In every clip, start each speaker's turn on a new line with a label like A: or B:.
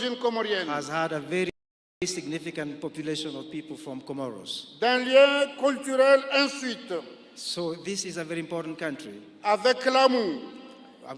A: d'origine comorienne,
B: has had a very significant population of people from Comoros.
A: d'un lien culturel ensuite
B: So this is a very important country
A: avec l'amour,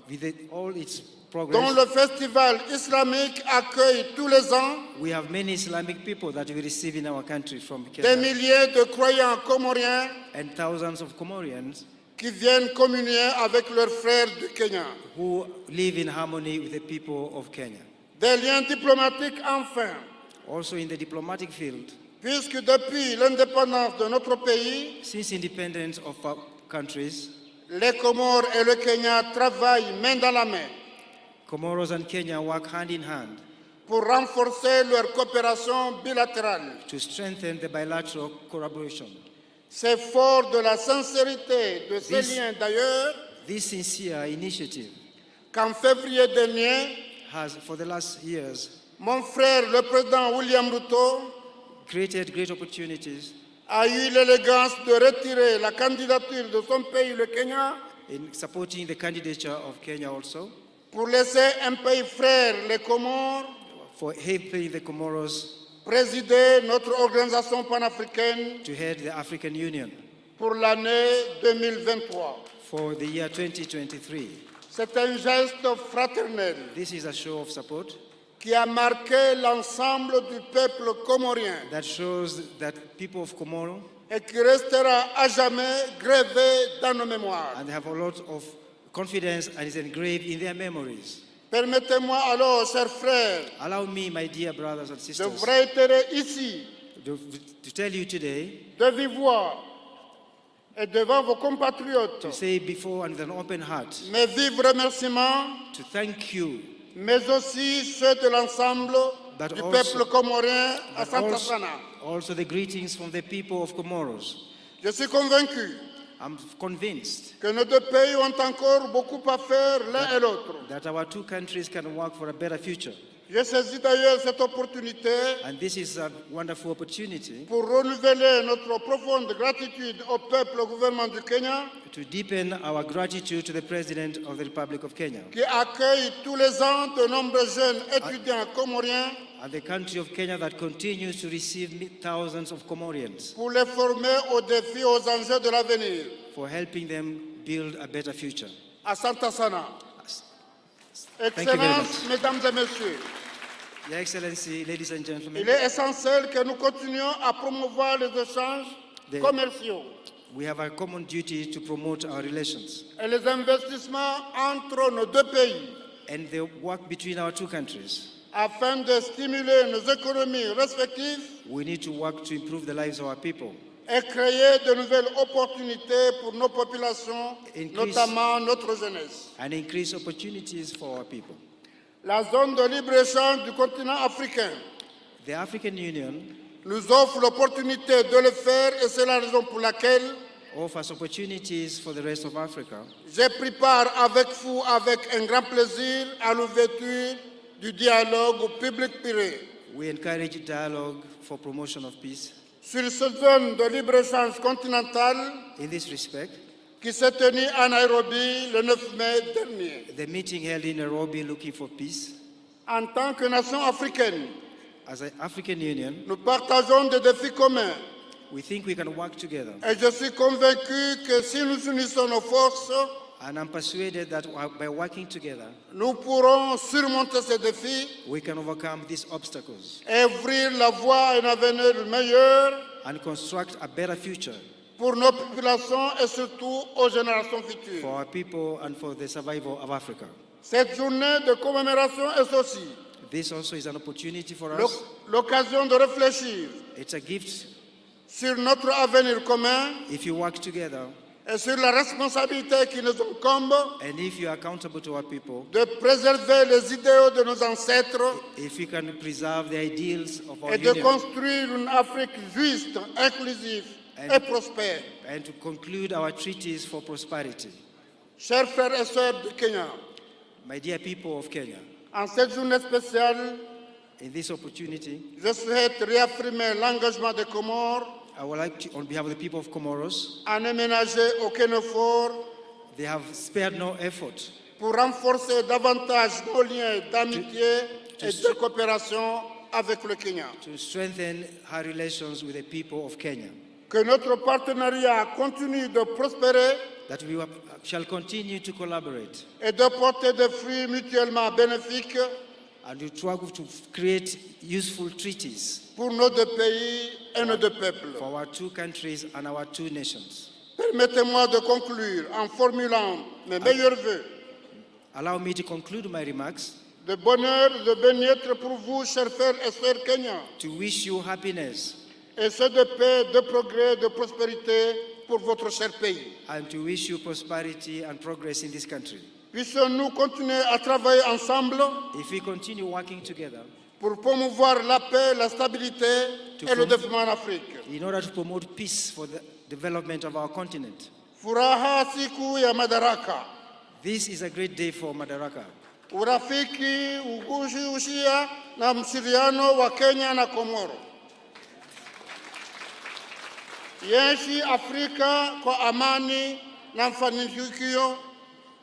B: with all its
A: dont
B: progress.
A: le festival islamique accueille tous les ans
B: We have many Islamic people that we receive in our country from
A: des
B: Kenya,
A: milliers de croyants comoriens
B: and thousands of Comorians
A: qui viennent communier avec leurs frères du Kenya.
B: who live in harmony with the people of Kenya.
A: Des liens diplomatiques enfin,
B: Also in the diplomatic field,
A: puisque depuis l'indépendance de notre pays,
B: since independence of our countries,
A: les Comores et le Kenya travaillent main dans la main
B: Comoros and Kenya work hand in hand
A: pour renforcer leur coopération bilatérale.
B: to strengthen the bilateral collaboration.
A: C'est fort de la sincérité de ces
B: This-
A: liens d'ailleurs
B: This sincere initiative
A: qu'en février dernier,
B: has, for the last years,
A: mon frère, le président William Ruto,
B: created great opportunities
A: a eu l'élégance de retirer la candidature de son pays, le Kenya,
B: in supporting the candidature of Kenya also,
A: pour laisser un pays frère, les Comores,
B: for helping the Comoros
A: présider notre organisation panafricaine
B: to head the African Union
A: pour l'année 2023.
B: for the year 2023.
A: C'est un geste fraternel
B: This is a show of support
A: qui a marqué l'ensemble du peuple comorien
B: that shows that people of Comoro,
A: et qui restera à jamais gravé dans nos mémoires.
B: and they have a lot of confidence and is engraved in their memories.
A: Permettez-moi alors, chers frères,
B: Allow me, my dear brothers and
A: de
B: sisters,
A: vous réitérer ici,
B: to tell you today,
A: de vive voix et devant vos compatriotes,
B: to say before and with an open heart,
A: mes vifs remerciements,
B: to thank you,
A: mais aussi ceux de l'ensemble
B: But
A: du
B: also-
A: peuple comorien à
B: but
A: Santa
B: also,
A: Sana.
B: also the greetings from the people of Comoros.
A: Je suis convaincu
B: I'm convinced
A: que nos deux pays ont encore beaucoup à faire l'un et l'autre.
B: that our two countries can work for a better future.
A: Je saisis d'ailleurs cette opportunité
B: And this is a wonderful opportunity
A: pour renouveler notre profonde gratitude au peuple, au gouvernement du Kenya,
B: to deepen our gratitude to the President of the Republic of Kenya
A: qui accueille tous les ans de nombreux jeunes étudiants comoriens
B: and the country of Kenya that continues to receive thousands of Comorians
A: pour les former aux défis, aux enjeux de l'avenir.
B: for helping them build a better future.
A: À Santa Sana.
B: you very
A: Excellences,
B: much.
A: Mesdames et Messieurs,
B: Your Excellency, ladies and gentlemen,
A: il est essentiel que nous continuions à promouvoir les échanges
B: The-
A: commerciaux
B: we have a common duty to promote our relations
A: et les investissements entre nos deux pays
B: and the work between our two countries.
A: afin de stimuler nos économies respectives
B: We need to work to improve the lives of our people,
A: et créer de nouvelles opportunités pour nos populations,
B: Increase-
A: notamment notre jeunesse.
B: and increase opportunities for our people.
A: La zone de libre-échange du continent africain
B: The African Union
A: nous offre l'opportunité de le faire et c'est la raison pour laquelle
B: offers opportunities for the rest of Africa.
A: j'ai pris part avec vous avec un grand plaisir à l'ouverture du dialogue public-privé
B: We encourage dialogue for promotion of peace.
A: sur cette zone de libre-échange continentale
B: In this respect,
A: qui s'est tenue à Nairobi le 9 mai dernier.
B: the meeting held in Nairobi looking for peace.
A: En tant que nation africaine,
B: As an African Union,
A: nous partageons des défis communs
B: we think we can work together.
A: et je suis convaincu que si nous unissons nos forces,
B: And I'm persuaded that by working together,
A: nous pourrons surmonter ces défis
B: we can overcome these obstacles
A: et ouvrir la voie à un avenir meilleur
B: and construct a better future
A: pour nos populations et surtout aux générations futures.
B: for our people and for the survival of Africa.
A: Cette journée de commémoration est aussi
B: This also is an opportunity for us.
A: l'occasion de réfléchir
B: It's a gift
A: sur notre avenir commun
B: if you work together
A: et sur la responsabilité qui nous incombe
B: and if you are accountable to our people,
A: de préserver les idéaux de nos ancêtres
B: if we can preserve the ideals of our
A: et de
B: union
A: construire une Afrique juste, inclusive et prospère.
B: and to conclude our treaties for prosperity.
A: Chers frères et sœurs du Kenya,
B: My dear people of Kenya,
A: en cette journée spéciale,
B: in this opportunity,
A: je souhaite réaffirmer l'engagement des Comores
B: I would like to, on behalf of the people of Comoros,
A: à ne ménager aucun effort
B: they have spared no effort
A: pour renforcer davantage nos liens d'amitié et de coopération avec le Kenya.
B: to strengthen her relations with the people of Kenya,
A: Que notre partenariat continue de prospérer
B: that we shall continue to collaborate
A: et de porter des fruits mutuellement bénéfiques
B: and to try to create useful treaties
A: pour nos deux pays et nos deux peuples.
B: for our two countries and our two nations.
A: Permettez-moi de conclure en formulant mes meilleurs vœux
B: Allow me to conclude my remarks
A: de bonheur et de bien-être pour vous, chers frères et sœurs kenyans,
B: to wish you happiness
A: et ceux de paix, de progrès, de prospérité pour votre cher pays.
B: and to wish you prosperity and progress in this country.
A: Puissions-nous continuer à travailler ensemble
B: If we continue working together
A: pour promouvoir la paix, la stabilité et le développement en Afrique.
B: in order to promote peace for the development of our continent.
A: Furaha siku ya Madaraka.
B: This is a great day for Madaraka.
A: Urafiki, ushia na msiliano wa Kenya na Komoro. Yaishi Afrika kwa amani na mafanikio.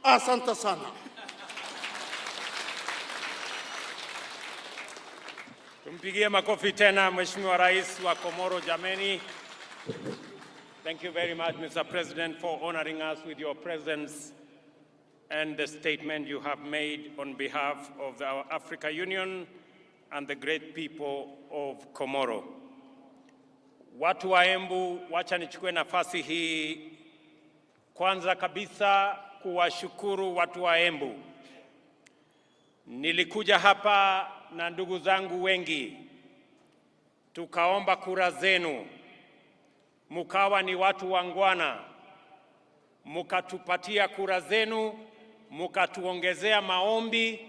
A: Asante sana.
C: Tumpigie makofi tena Mheshimiwa Rais wa Komoro jameni. Thank you very much, Mr. President, for honoring us with your presence and the statement you have made on behalf of our Africa Union and the great people of Komoro. Watu wa Embu, wacha nichukue nafasi hii kwanza kabisa kuwashukuru watu wa Embu. Nilikuja hapa na ndugu zangu wengi, tukaomba kura zenu, mukawa ni watu wangwana, mukatupatia kura zenu, mukatuongezea maombi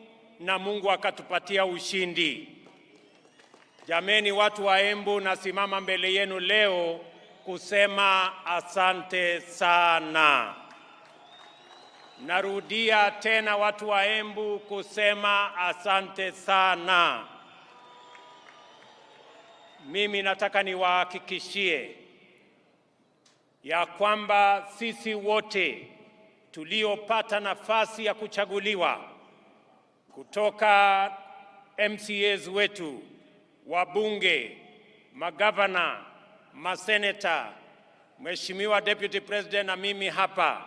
C: na Mungu akatupatia ushindi. Jameni watu wa Embu, nasimama mbele yenu leo kusema asante sana. Narudia tena watu wa Embu kusema asante sana. Mimi nataka niwahakikishie ya kwamba sisi wote tuliopata nafasi ya kuchaguliwa kutoka MCAs wetu, wabunge, magavana, maseneta, Mheshimiwa Deputy President na mimi hapa,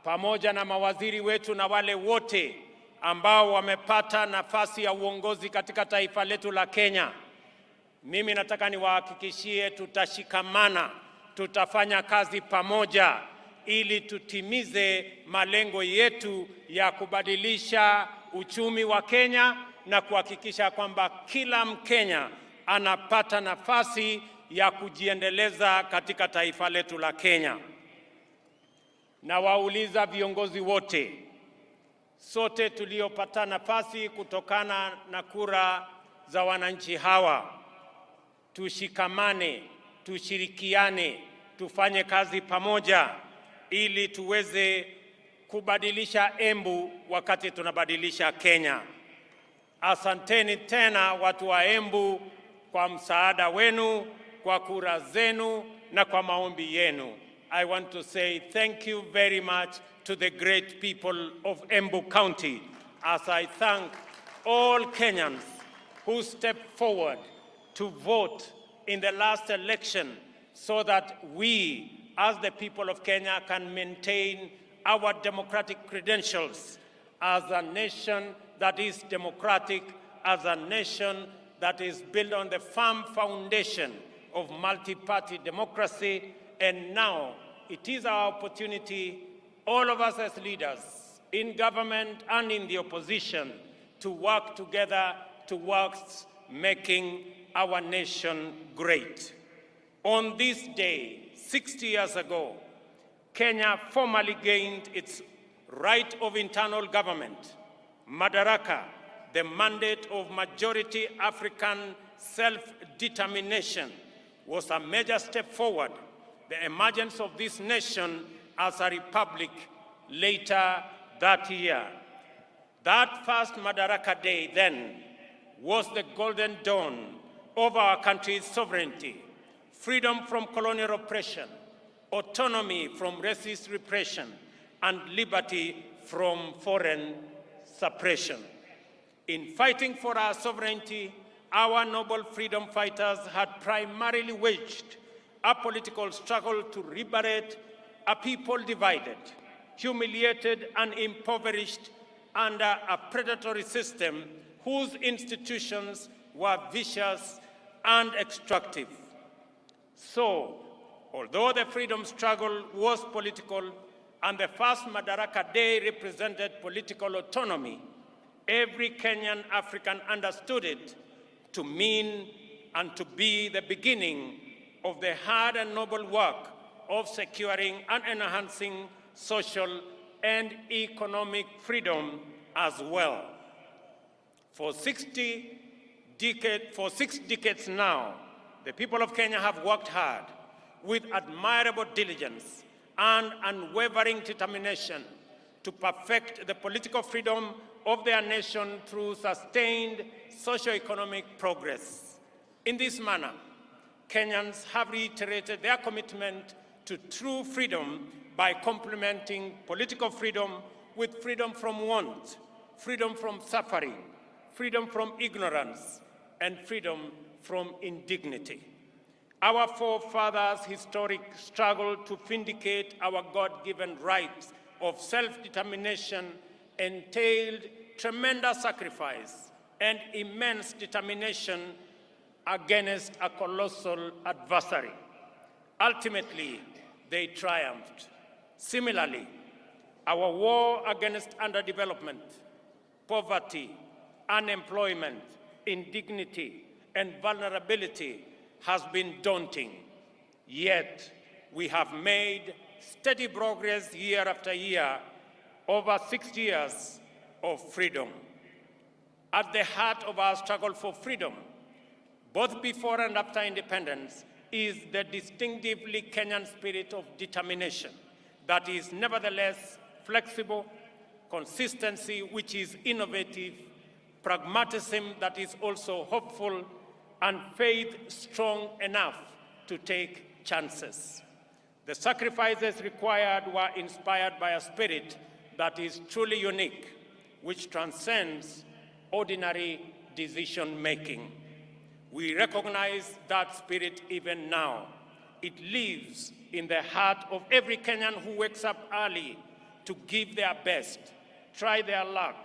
C: pamoja na mawaziri wetu na wale wote ambao wamepata nafasi ya uongozi katika taifa letu la Kenya, mimi nataka niwahakikishie tutashikamana, tutafanya kazi pamoja ili tutimize malengo yetu ya kubadilisha uchumi wa Kenya na kuhakikisha kwamba kila Mkenya anapata nafasi ya kujiendeleza katika taifa letu la Kenya. Na wauliza viongozi wote, sote tuliopata nafasi kutokana na kura za wananchi hawa, tushikamane, tushirikiane, tufanye kazi pamoja ili tuweze kubadilisha Embu wakati tunabadilisha Kenya. Asanteni tena watu wa Embu kwa msaada wenu, kwa kura zenu na kwa maombi yenu. I want to say thank you very much to the great people of Embu County, as I thank all Kenyans who stepped forward to vote in the last election so that we, as the people of Kenya, can maintain our democratic credentials as a nation that is democratic, as a nation that is built on the firm foundation of multi-party democracy. And now it is our opportunity, all of us as leaders in government and in the opposition, to work together towards making our nation great. On this day, 60 years ago, Kenya formally gained its right of internal government. Madaraka, the mandate of majority African self-determination, was a major step forward. The emergence of this nation as a republic later that year. That first Madaraka Day then was the golden dawn of our country's sovereignty, freedom from colonial oppression, autonomy from racist repression, and liberty from foreign suppression. In fighting for our sovereignty, our noble freedom fighters had primarily waged a political struggle to liberate a people divided, humiliated, and impoverished under a predatory system whose institutions were vicious and extractive. So, although the freedom struggle was political and the first Madaraka Day represented political autonomy, every Kenyan African understood it to mean and to be the beginning of the hard and noble work of securing and enhancing social and economic freedom as well. For 6 decades now, the people of Kenya have worked hard with admirable diligence and unwavering determination to perfect the political freedom of their nation through sustained socio-economic progress. In this manner, Kenyans have reiterated their commitment to true freedom by complementing political freedom with freedom from want, freedom from suffering, freedom from ignorance, and freedom from indignity. Our forefathers' historic struggle to vindicate our God-given rights of self-determination entailed tremendous sacrifice and immense determination against a colossal adversary. Ultimately, they triumphed. Similarly, our war against underdevelopment, poverty, unemployment, indignity, and vulnerability has been daunting. Yet, we have made steady progress year after year over 60 years of freedom. At the heart of our struggle for freedom, both before and after independence, is the distinctively Kenyan spirit of determination that is nevertheless flexible, consistency which is innovative, pragmatism that is also hopeful, and faith strong enough to take chances. The sacrifices required were inspired by a spirit that is truly unique, which transcends ordinary decision-making. We recognize that spirit even now. It lives in the heart of every Kenyan who wakes up early to give their best, try their luck,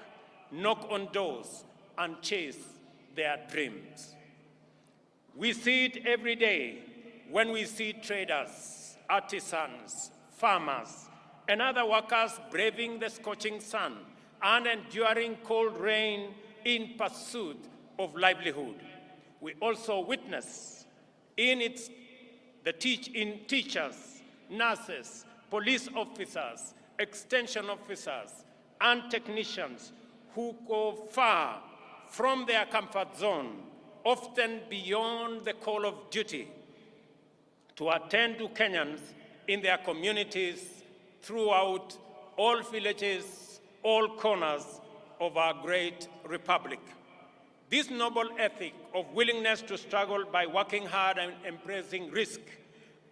C: knock on doors, and chase their dreams. We see it every day when we see traders, artisans, farmers, and other workers braving the scorching sun and enduring cold rain in pursuit of livelihood. We also witness in teachers, nurses, police officers, extension officers, and technicians who go far from their comfort zone, often beyond the call of duty, to attend to Kenyans in their communities throughout all villages, all corners of our great republic. This noble ethic of willingness to struggle by working hard and embracing risk,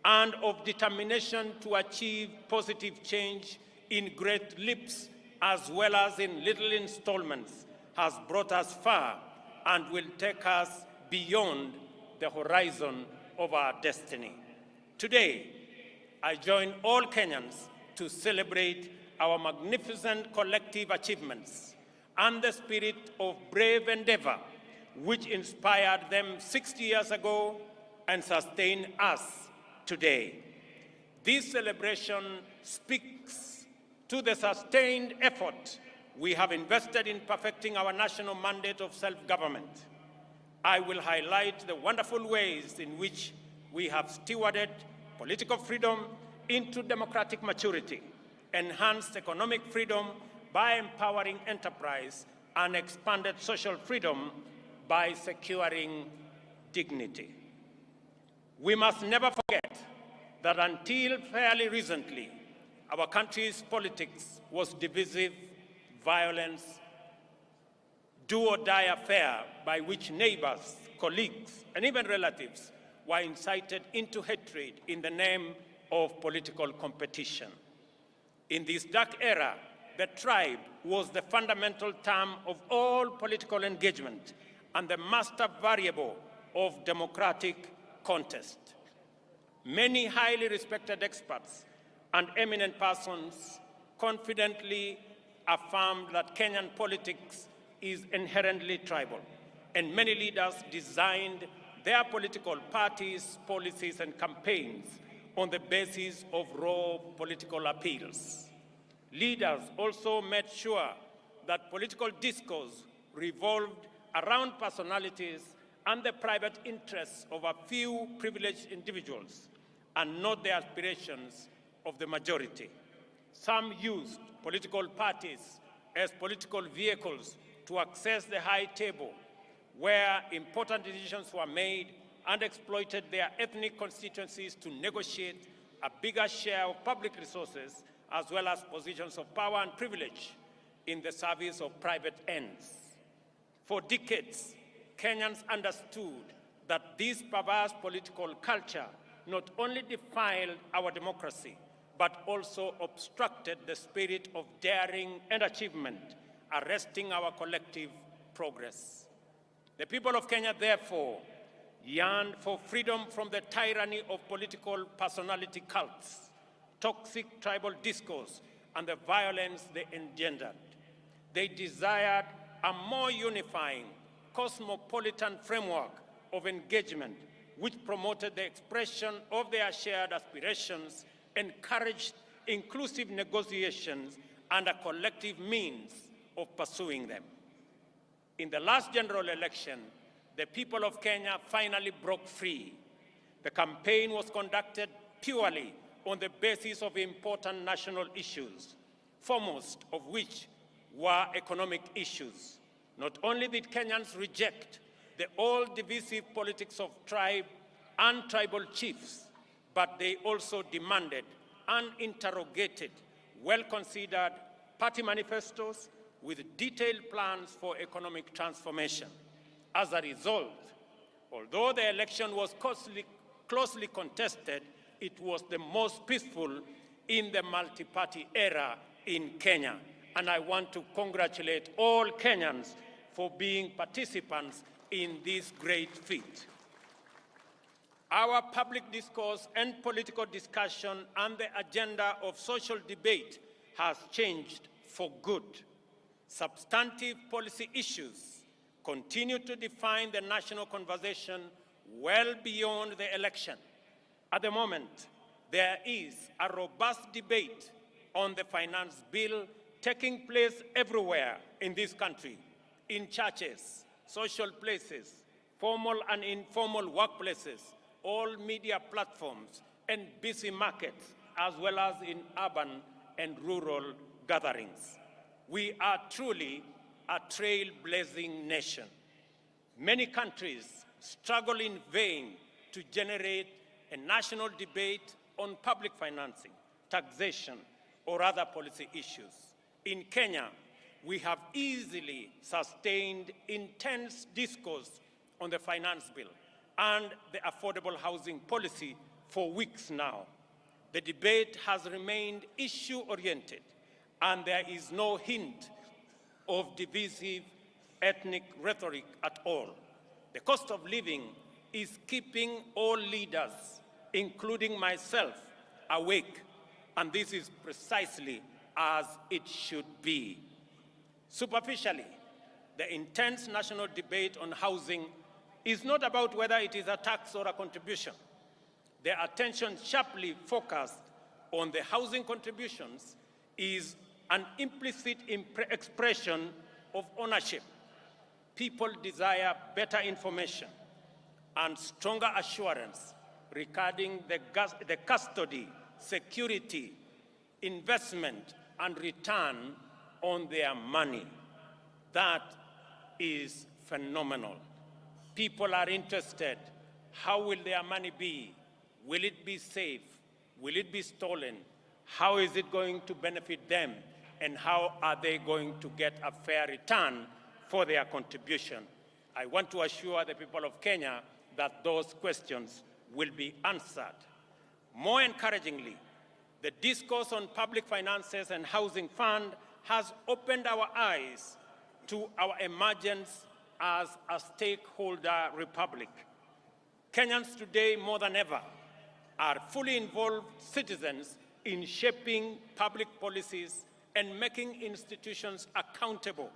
C: and of determination to achieve positive change in great leaps as well as in little installments, has brought us far and will take us beyond the horizon of our destiny. Today, I join all Kenyans to celebrate our magnificent collective achievements and the spirit of brave endeavor which inspired them 60 years ago and sustain us today. This celebration speaks to the sustained effort we have invested in perfecting our national mandate of self-government. I will highlight the wonderful ways in which we have stewarded political freedom into democratic maturity, enhanced economic freedom by empowering enterprise, and expanded social freedom by securing dignity. We must never forget that until fairly recently, our country's politics was divisive, violence, do-or-die affair by which neighbors, colleagues, and even relatives were incited into hatred in the name of political competition. In this dark era, the tribe was the fundamental term of all political engagement and the master variable of democratic contest. Many highly respected experts and eminent persons confidently affirmed that Kenyan politics is inherently tribal, and many leaders designed their political parties, policies, and campaigns on the basis of raw political appeals. Leaders also made sure that political discourse revolved around personalities and the private interests of a few privileged individuals and not the aspirations of the majority. Some used political parties as political vehicles to access the high table where important decisions were made and exploited their ethnic constituencies to negotiate a bigger share of public resources as well as positions of power and privilege in the service of private ends. For decades, Kenyans understood that this perverse political culture not only defiled our democracy, but also obstructed the spirit of daring and achievement, arresting our collective progress. The people of Kenya, therefore, yearned for freedom from the tyranny of political personality cults, toxic tribal discourse, and the violence they engendered. They desired a more unifying, cosmopolitan framework of engagement which promoted the expression of their shared aspirations, encouraged inclusive negotiations, and a collective means of pursuing them. In the last general election, the people of Kenya finally broke free. The campaign was conducted purely on the basis of important national issues, foremost of which were economic issues. Not only did Kenyans reject the all-divisive politics of tribe and tribal chiefs, but they also demanded and interrogated well-considered party manifestos with detailed plans for economic transformation. As a result, although the election was closely contested, it was the most peaceful in the multi-party era in Kenya. And I want to congratulate all Kenyans for being participants in this great feat. Our public discourse and political discussion and the agenda of social debate has changed for good. Substantive policy issues continue to define the national conversation well beyond the election. At the moment, there is a robust debate on the finance bill taking place everywhere in this country, in churches, social places, formal and informal workplaces, all media platforms, and busy markets, as well as in urban and rural gatherings. We are truly a trailblazing nation. Many countries struggle in vain to generate a national debate on public financing, taxation, or other policy issues. In Kenya, we have easily sustained intense discourse on the finance bill and the affordable housing policy for weeks now. The debate has remained issue-oriented, and there is no hint of divisive ethnic rhetoric at all. The cost of living is keeping all leaders, including myself, awake, and this is precisely as it should be. Superficially, the intense national debate on housing is not about whether it is a tax or a contribution. The attention sharply focused on the housing contributions is an implicit expression of ownership. People desire better information and stronger assurance regarding the custody, security, investment, and return on their money. That is phenomenal. People are interested. How will their money be? Will it be safe? Will it be stolen? How is it going to benefit them? And how are they going to get a fair return for their contribution? I want to assure the people of Kenya that those questions will be answered. More encouragingly, the discourse on public finances and housing fund has opened our eyes to our emergence as a stakeholder republic. Kenyans today, more than ever, are fully involved citizens in shaping public policies and making institutions accountable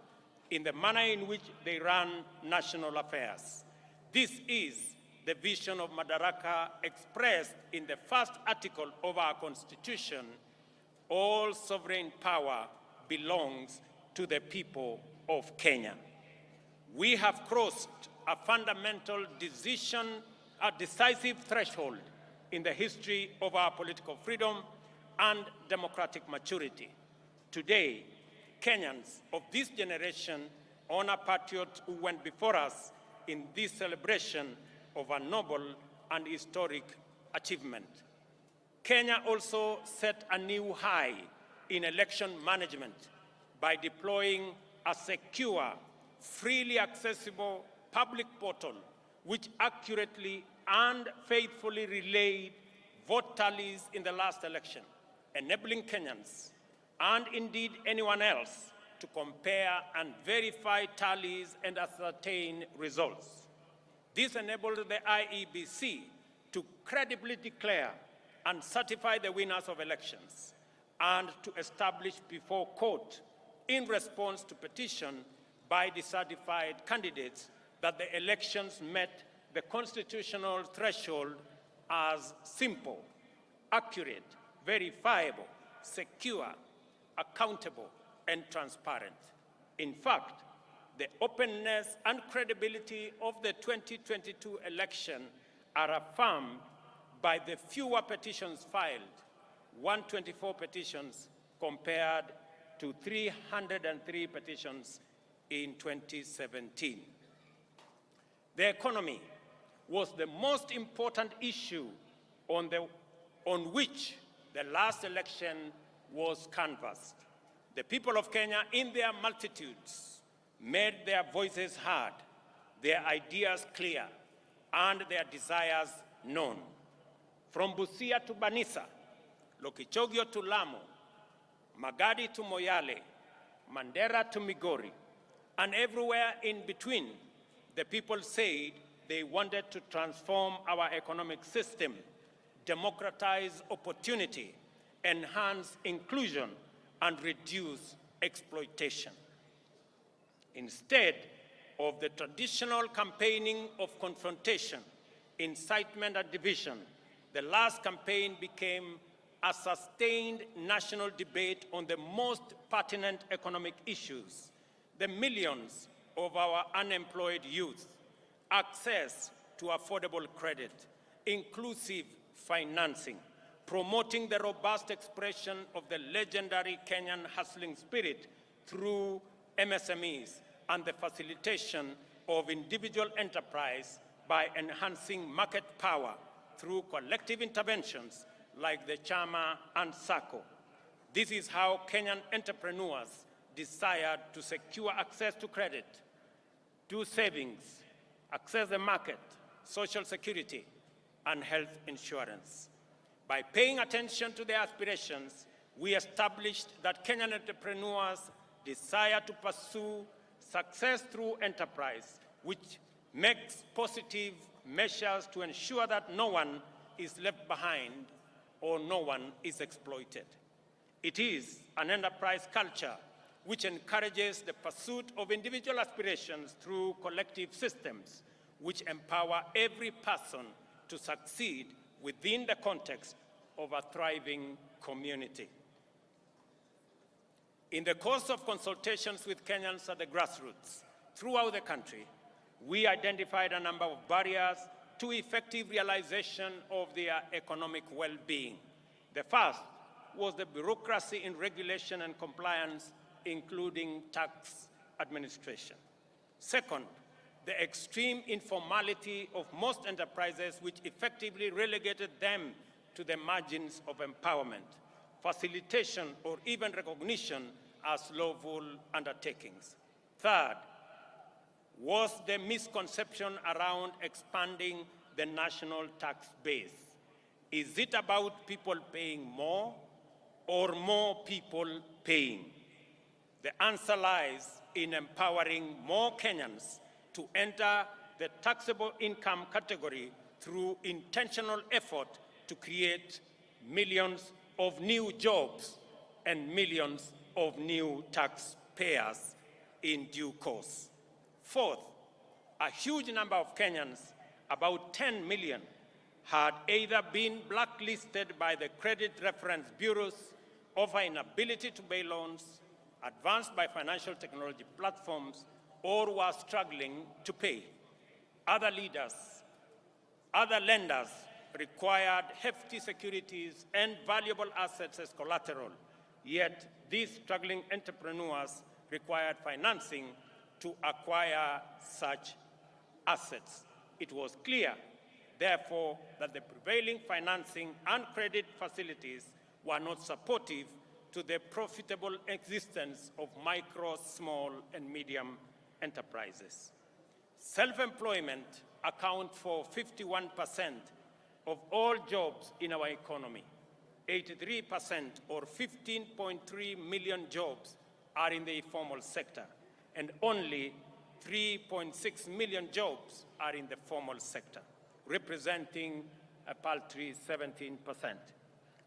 C: in the manner in which they run national affairs. This is the vision of Madaraka expressed in the first article of our Constitution: all sovereign power belongs to the people of Kenya. We have crossed a fundamental decisive threshold in the history of our political freedom and democratic maturity. Today, Kenyans of this generation honor patriots who went before us in this celebration of a noble and historic achievement. Kenya also set a new high in election management by deploying a secure, freely accessible public portal which accurately and faithfully relayed vote tallies in the last election, enabling Kenyans, and indeed anyone else, to compare and verify tallies and ascertain results. This enabled the IEBC to credibly declare and certify the winners of elections and to establish before court, in response to petition by dissatisfied candidates, that the elections met the constitutional threshold as simple, accurate, verifiable, secure, accountable, and transparent. In fact, the openness and credibility of the 2022 election are affirmed by the fewer petitions filed, 124 petitions compared to 303 petitions in 2017. The economy was the most important issue on which the last election was canvassed. The people of Kenya, in their multitudes, made their voices heard, their ideas clear, and their desires known. From Busia to Banisa, Lokichogio to Lamu, Magadi to Moyale, Mandera to Migori, and everywhere in between, the people said they wanted to transform our economic system, democratize opportunity, enhance inclusion, and reduce exploitation. Instead of the traditional campaigning of confrontation, incitement, and division, the last campaign became a sustained national debate on the most pertinent economic issues: the millions of our unemployed youth, access to affordable credit, inclusive financing, promoting the robust expression of the legendary Kenyan hustling spirit through MSMEs, and the facilitation of individual enterprise by enhancing market power through collective interventions like the Chama and SACCO. This is how Kenyan entrepreneurs desired to secure access to credit, do savings, access the market, social security, and health insurance. By paying attention to their aspirations, we established that Kenyan entrepreneurs desire to pursue success through enterprise, which makes positive measures to ensure that no one is left behind or no one is exploited. It is an enterprise culture which encourages the pursuit of individual aspirations through collective systems, which empower every person to succeed within the context of a thriving community. In the course of consultations with Kenyans at the grassroots throughout the country, we identified a number of barriers to effective realization of their economic well-being. The first was the bureaucracy in regulation and compliance, including tax administration. Second, the extreme informality of most enterprises, which effectively relegated them to the margins of empowerment, facilitation, or even recognition as lawful undertakings. Third was the misconception around expanding the national tax base. Is it about people paying more or more people paying? The answer lies in empowering more Kenyans to enter the taxable income category through intentional effort to create millions of new jobs and millions of new taxpayers in due course. Fourth, a huge number of Kenyans, about 10 million, had either been blacklisted by the credit reference bureaus, over inability to pay loans, advanced by financial technology platforms, or were struggling to pay. Other lenders required hefty securities and valuable assets as collateral, yet these struggling entrepreneurs required financing to acquire such assets. It was clear, therefore, that the prevailing financing and credit facilities were not supportive to the profitable existence of micro, small, and medium enterprises. Self-employment accounts for 51% of all jobs in our economy. 83% or 15.3 million jobs are in the informal sector, and only 3.6 million jobs are in the formal sector, representing a paltry 17%.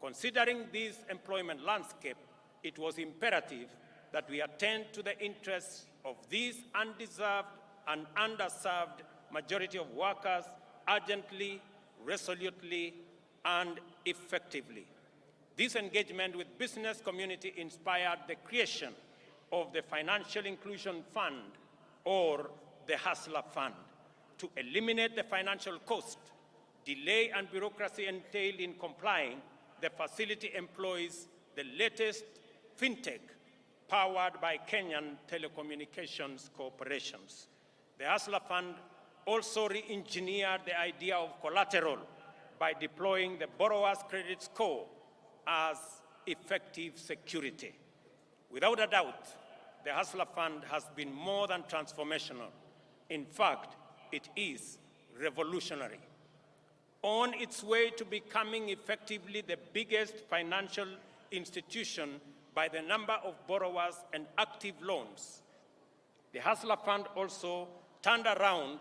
C: Considering this employment landscape, it was imperative that we attend to the interests of these undeserved and underserved majority of workers urgently, resolutely, and effectively. This engagement with business community inspired the creation of the Financial Inclusion Fund, or the Hustler Fund, to eliminate the financial cost, delay, and bureaucracy entailed in complying. The facility employs the latest fintech powered by Kenyan telecommunications corporations. The Hustler Fund also re-engineered the idea of collateral by deploying the borrower's credit score as effective security. Without a doubt, the Hustler Fund has been more than transformational. In fact, it is revolutionary. On its way to becoming effectively the biggest financial institution by the number of borrowers and active loans, the Hustler Fund also turned around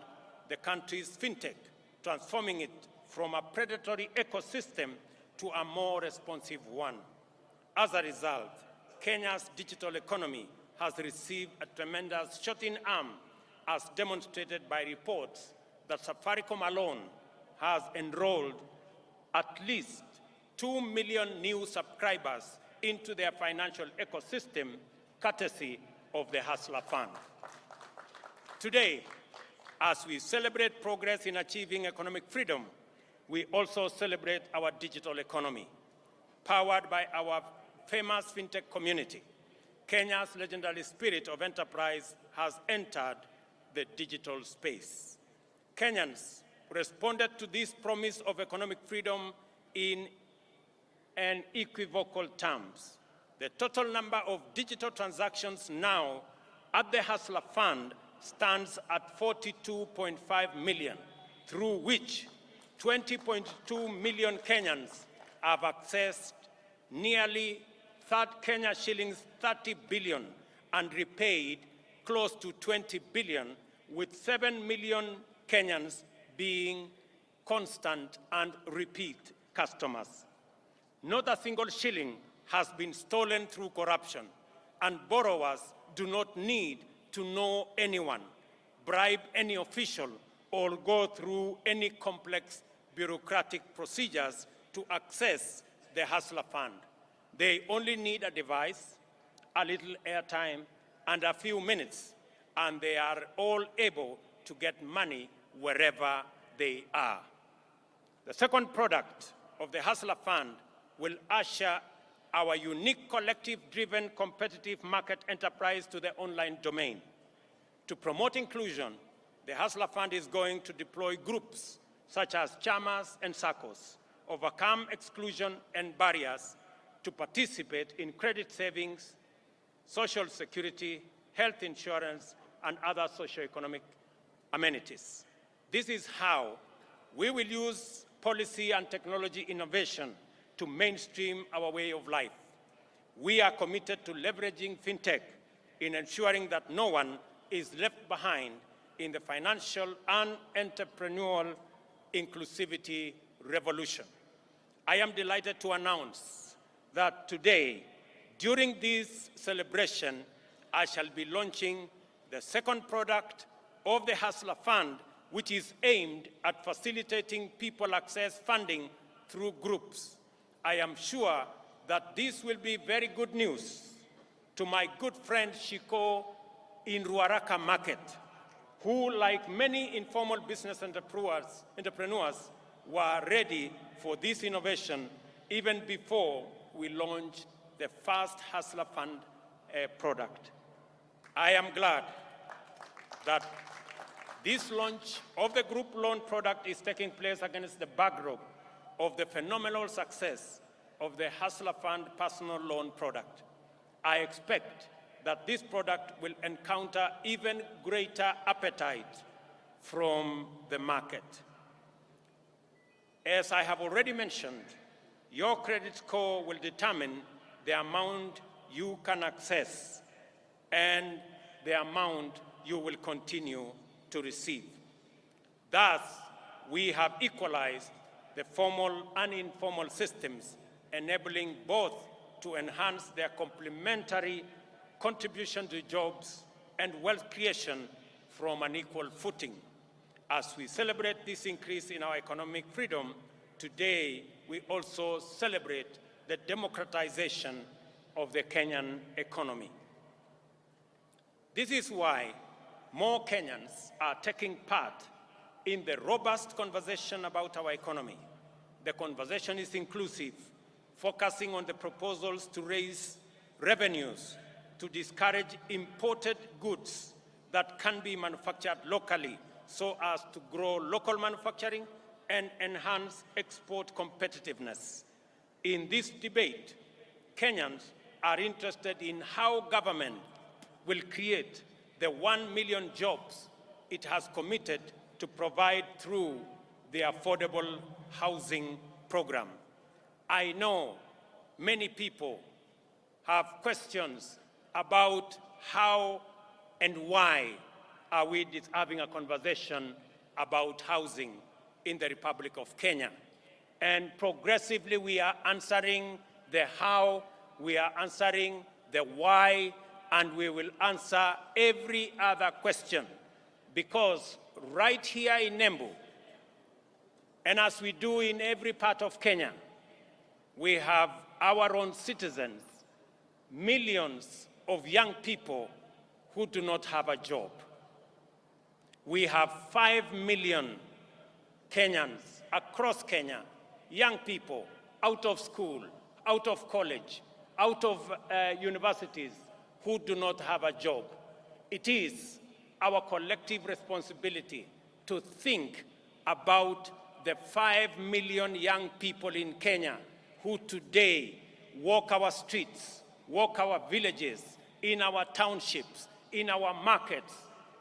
C: the country's fintech, transforming it from a predatory ecosystem to a more responsive one. As a result, Kenya's digital economy has received a tremendous shot in arm, as demonstrated by reports that Safaricom alone has enrolled at least 2 million new subscribers into their financial ecosystem, courtesy of the Hustler Fund. Today, as we celebrate progress in achieving economic freedom, we also celebrate our digital economy. Powered by our famous fintech community, Kenya's legendary spirit of enterprise has entered the digital space. Kenyans responded to this promise of economic freedom in unequivocal terms. The total number of digital transactions now at the Hustler Fund stands at 42.5 million, through which 20.2 million Kenyans have accessed nearly Kenya shillings 30 billion and repaid close to 20 billion, with 7 million Kenyans being constant and repeat customers. Not a single shilling has been stolen through corruption, and borrowers do not need to know anyone, bribe any official, or go through any complex bureaucratic procedures to access the Hustler Fund. They only need a device, a little airtime, and a few minutes, and they are all able to get money wherever they are. The second product of the Hustler Fund will usher our unique collective-driven competitive market enterprise to the online domain. To promote inclusion, the Hustler Fund is going to deploy groups such as chamas and SACCOs, overcome exclusion and barriers to participate in credit savings, social security, health insurance, and other socioeconomic amenities. This is how we will use policy and technology innovation to mainstream our way of life. We are committed to leveraging fintech in ensuring that no one is left behind in the financial and entrepreneurial inclusivity revolution. I am delighted to announce that today, during this celebration, I shall be launching the second product of the Hustler Fund, which is aimed at facilitating people access funding through groups. I am sure that this will be very good news to my good friend Shiko in Madaraka market, who, like many informal business entrepreneurs, were ready for this innovation even before we launched the first Hustler Fund product. I am glad that this launch of the group loan product is taking place against the backdrop of the phenomenal success of the Hustler Fund personal loan product. I expect that this product will encounter even greater appetite from the market. As I have already mentioned, your credit score will determine the amount you can access and the amount you will continue to receive. Thus, we have equalized the formal and informal systems, enabling both to enhance their complementary contribution to jobs and wealth creation from an equal footing. As we celebrate this increase in our economic freedom, today we also celebrate the democratization of the Kenyan economy. This is why more Kenyans are taking part in the robust conversation about our economy. The conversation is inclusive, focusing on the proposals to raise revenues, to discourage imported goods that can be manufactured locally so as to grow local manufacturing and enhance export competitiveness. In this debate, Kenyans are interested in how government will create the 1 million jobs it has committed to provide through the affordable housing program. I know many people have questions about how and why are we having a conversation about housing in the Republic of Kenya. And progressively we are answering the how, we are answering the why, and we will answer every other question. Because right here in Embu, and as we do in every part of Kenya, we have our own citizens, millions of young people who do not have a job. We have 5 million Kenyans across Kenya, young people out of school, out of college, out of universities who do not have a job. It is our collective responsibility to think about the 5 million young people in Kenya who today walk our streets, walk our villages, in our townships, in our markets,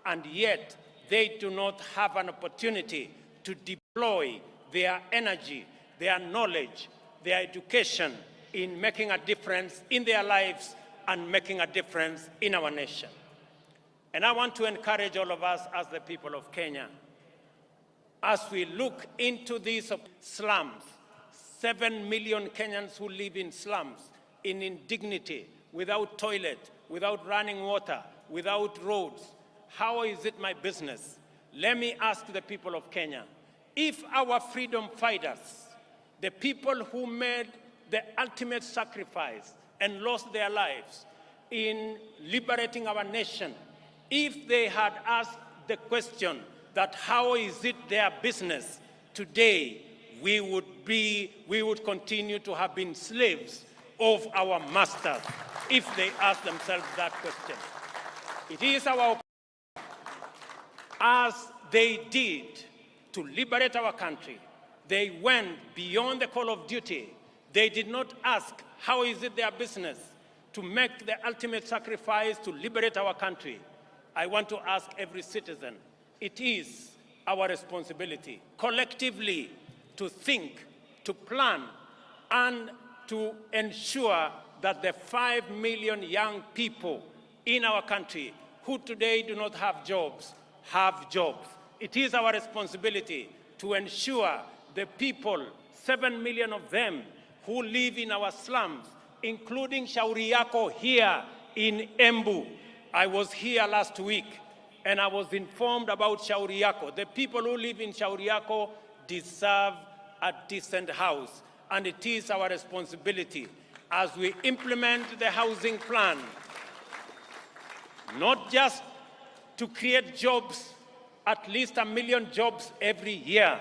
C: and yet they do not have an opportunity to deploy their energy, their knowledge, their education in making a difference in their lives and making a difference in our nation. And I want to encourage all of us as the people of Kenya, as we look into these slums, 7 million Kenyans who live in slums, in indignity, without toilet, without running water, without roads. How is it my business? Let me ask the people of Kenya, if our freedom fighters, the people who made the ultimate sacrifice and lost their lives in liberating our nation, if they had asked the question that how is it their business, today we would continue to have been slaves of our masters if they asked themselves that question. It is our, as they did to liberate our country, they went beyond the call of duty. They did not ask how is it their business to make the ultimate sacrifice to liberate our country. I want to ask every citizen, it is our responsibility collectively to think, to plan, and to ensure that the 5 million young people in our country who today do not have jobs have jobs. It is our responsibility to ensure the people, 7 million of them, who live in our slums, including Shauri Yako here in Embu. I was here last week and I was informed about Shauri Yako. The people who live in Shauri Yako deserve a decent house, and it is our responsibility as we implement the housing plan, not just to create jobs, at least 1 million jobs every year.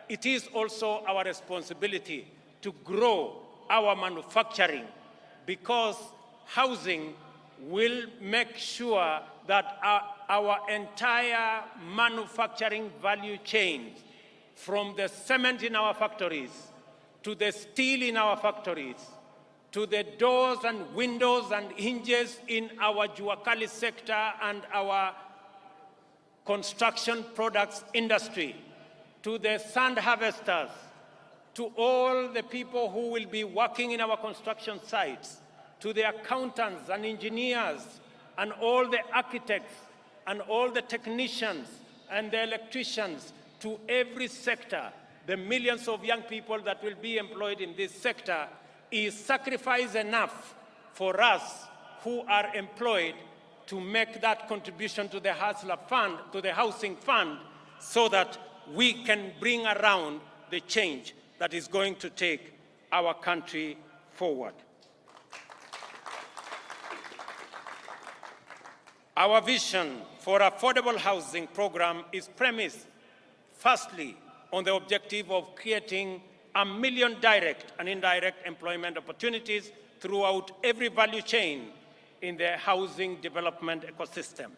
C: It is also our responsibility to grow our manufacturing, because housing will make sure that our entire manufacturing value chain, from the cement in our factories, to the steel in our factories, to the doors and windows and hinges in our Juakali sector and our construction products industry, to the sand harvesters, to all the people who will be working in our construction sites, to the accountants and engineers and all the architects and all the technicians and the electricians, to every sector, the millions of young people that will be employed in this sector, is sacrifice enough for us who are employed to make that contribution to the Hustler Fund, to the Housing Fund, so that we can bring around the change that is going to take our country forward. Our vision for affordable housing program is premised, firstly, on the objective of creating 1 million direct and indirect employment opportunities throughout every value chain in the housing development ecosystem.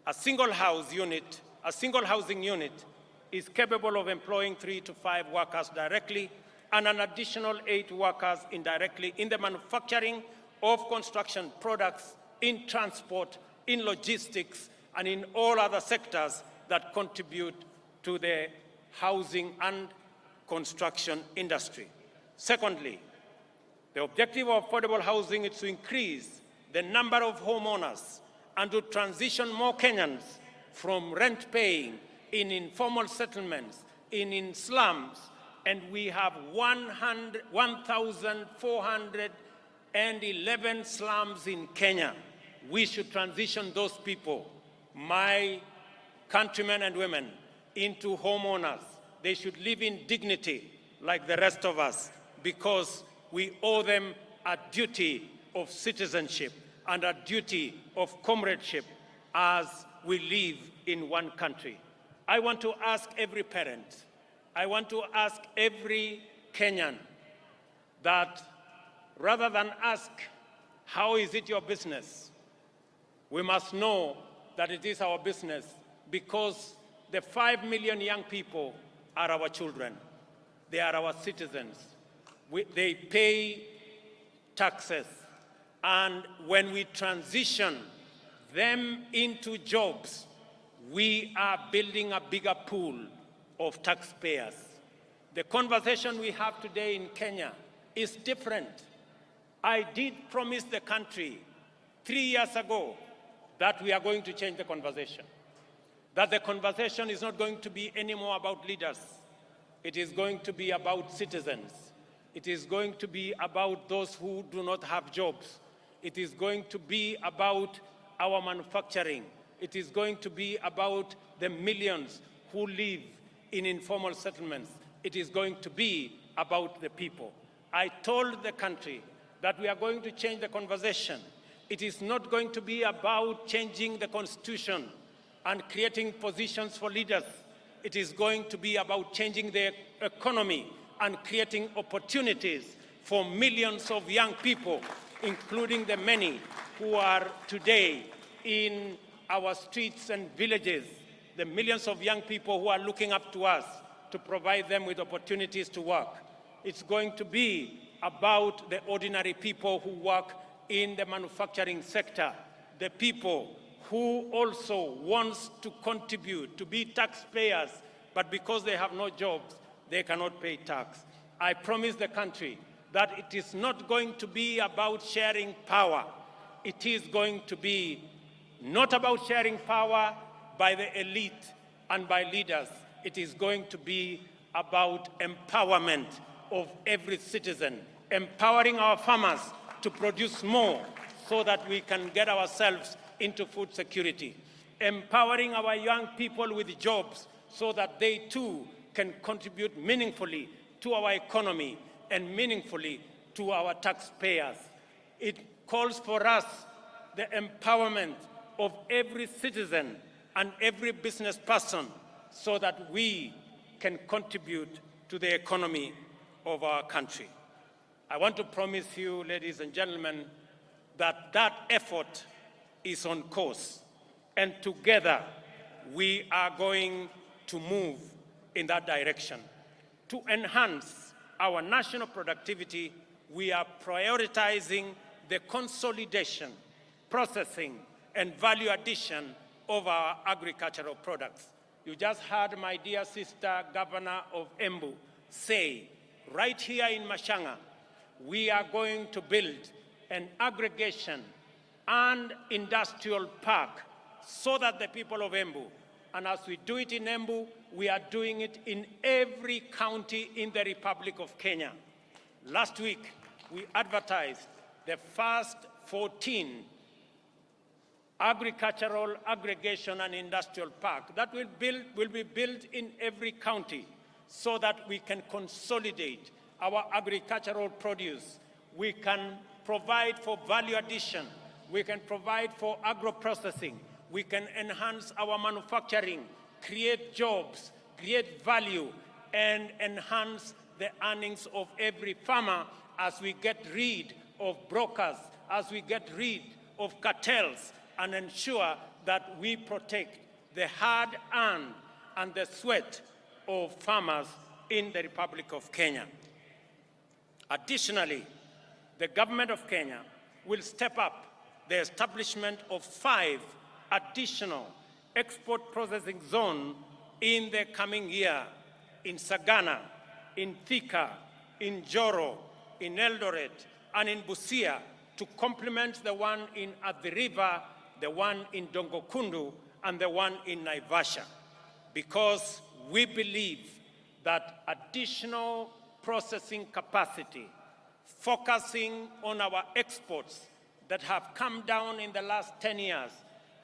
C: A single housing unit is capable of employing 3 to 5 workers directly and an additional 8 workers indirectly in the manufacturing of construction products, in transport, in logistics, and in all other sectors that contribute to the housing and construction industry. Secondly, the objective of affordable housing is to increase the number of homeowners and to transition more Kenyans from rent-paying in informal settlements, in slums, and we have 1,411 slums in Kenya. We should transition those people, my countrymen and women, into homeowners. They should live in dignity like the rest of us, because we owe them a duty of citizenship and a duty of comradeship as we live in one country. I want to ask every parent, I want to ask every Kenyan that rather than ask, how is it your business? We must know that it is our business, because the 5 million young people are our children. They are our citizens. They pay taxes. And when we transition them into jobs, we are building a bigger pool of taxpayers. The conversation we have today in Kenya is different. I did promise the country 3 years ago that we are going to change the conversation. That the conversation is not going to be anymore about leaders. It is going to be about citizens. It is going to be about those who do not have jobs. It is going to be about our manufacturing. It is going to be about the millions who live in informal settlements. It is going to be about the people. I told the country that we are going to change the conversation. It is not going to be about changing the constitution and creating positions for leaders. It is going to be about changing the economy and creating opportunities for millions of young people, including the many who are today in our streets and villages, the millions of young people who are looking up to us to provide them with opportunities to work. It's going to be about the ordinary people who work in the manufacturing sector, the people who also wants to contribute, to be taxpayers, but because they have no jobs, they cannot pay tax. I promise the country that it is not going to be about sharing power. it is going to be not about sharing power by the elite and by leaders. It is going to be about empowerment of every citizen, empowering our farmers to produce more so that we can get ourselves into food security, empowering our young people with jobs so that they too can contribute meaningfully to our economy and meaningfully to our taxpayers. It calls for us the empowerment of every citizen and every business person so that we can contribute to the economy of our country. I want to promise you, ladies and gentlemen, that that effort is on course, and together we are going to move in that direction. To enhance our national productivity, we are prioritizing the consolidation, processing, and value addition of our agricultural products. You just heard my dear sister, Governor of Embu, say, right here in Mashanga, we are going to build an aggregation and industrial park so that the people of Embu, and as we do it in Embu, we are doing it in every county in the Republic of Kenya. Last week, we advertised the first 14 agricultural aggregation and industrial park that will be built in every county so that we can consolidate our agricultural produce. We can provide for value addition. We can provide for agro-processing. We can enhance our manufacturing, create jobs, create value, and enhance the earnings of every farmer as we get rid of brokers, as we get rid of cartels, and ensure that we protect the hard-earned and the sweat of farmers in the Republic of Kenya. Additionally, the government of Kenya will step up the establishment of 5 additional export processing zones in the coming year in Sagana, in Thika, in Joro, in Eldoret, and in Busia to complement the one in Athi River, the one in Dongokundu, and the one in Naivasha, because we believe that additional processing capacity, focusing on our exports that have come down in the last 10 years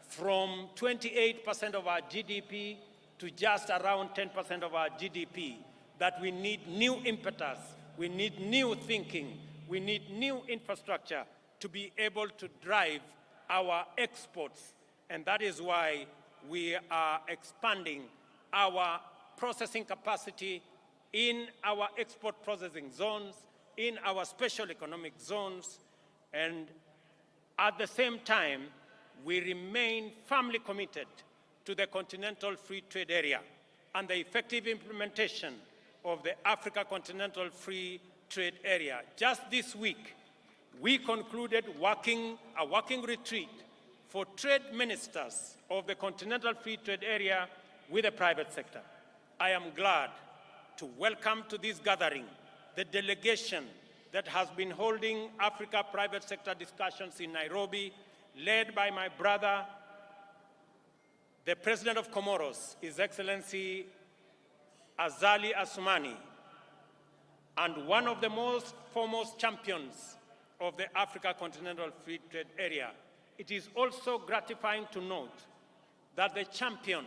C: from 28% of our GDP to just around 10% of our GDP, that we need new impetus, we need new thinking, we need new infrastructure to be able to drive our exports. And that is why we are expanding our processing capacity in our export processing zones, in our special economic zones, and at the same time, we remain firmly committed to the Continental Free Trade Area and the effective implementation of the Africa Continental Free Trade Area. Just this week, we concluded a working retreat for trade ministers of the Continental Free Trade Area with the private sector. I am glad to welcome to this gathering the delegation that has been holding Africa private sector discussions in Nairobi, led by my brother, the President of Comoros, His Excellency Azali Assoumani, and one of the most foremost champions of the Africa Continental Free Trade Area. It is also gratifying to note that the champion,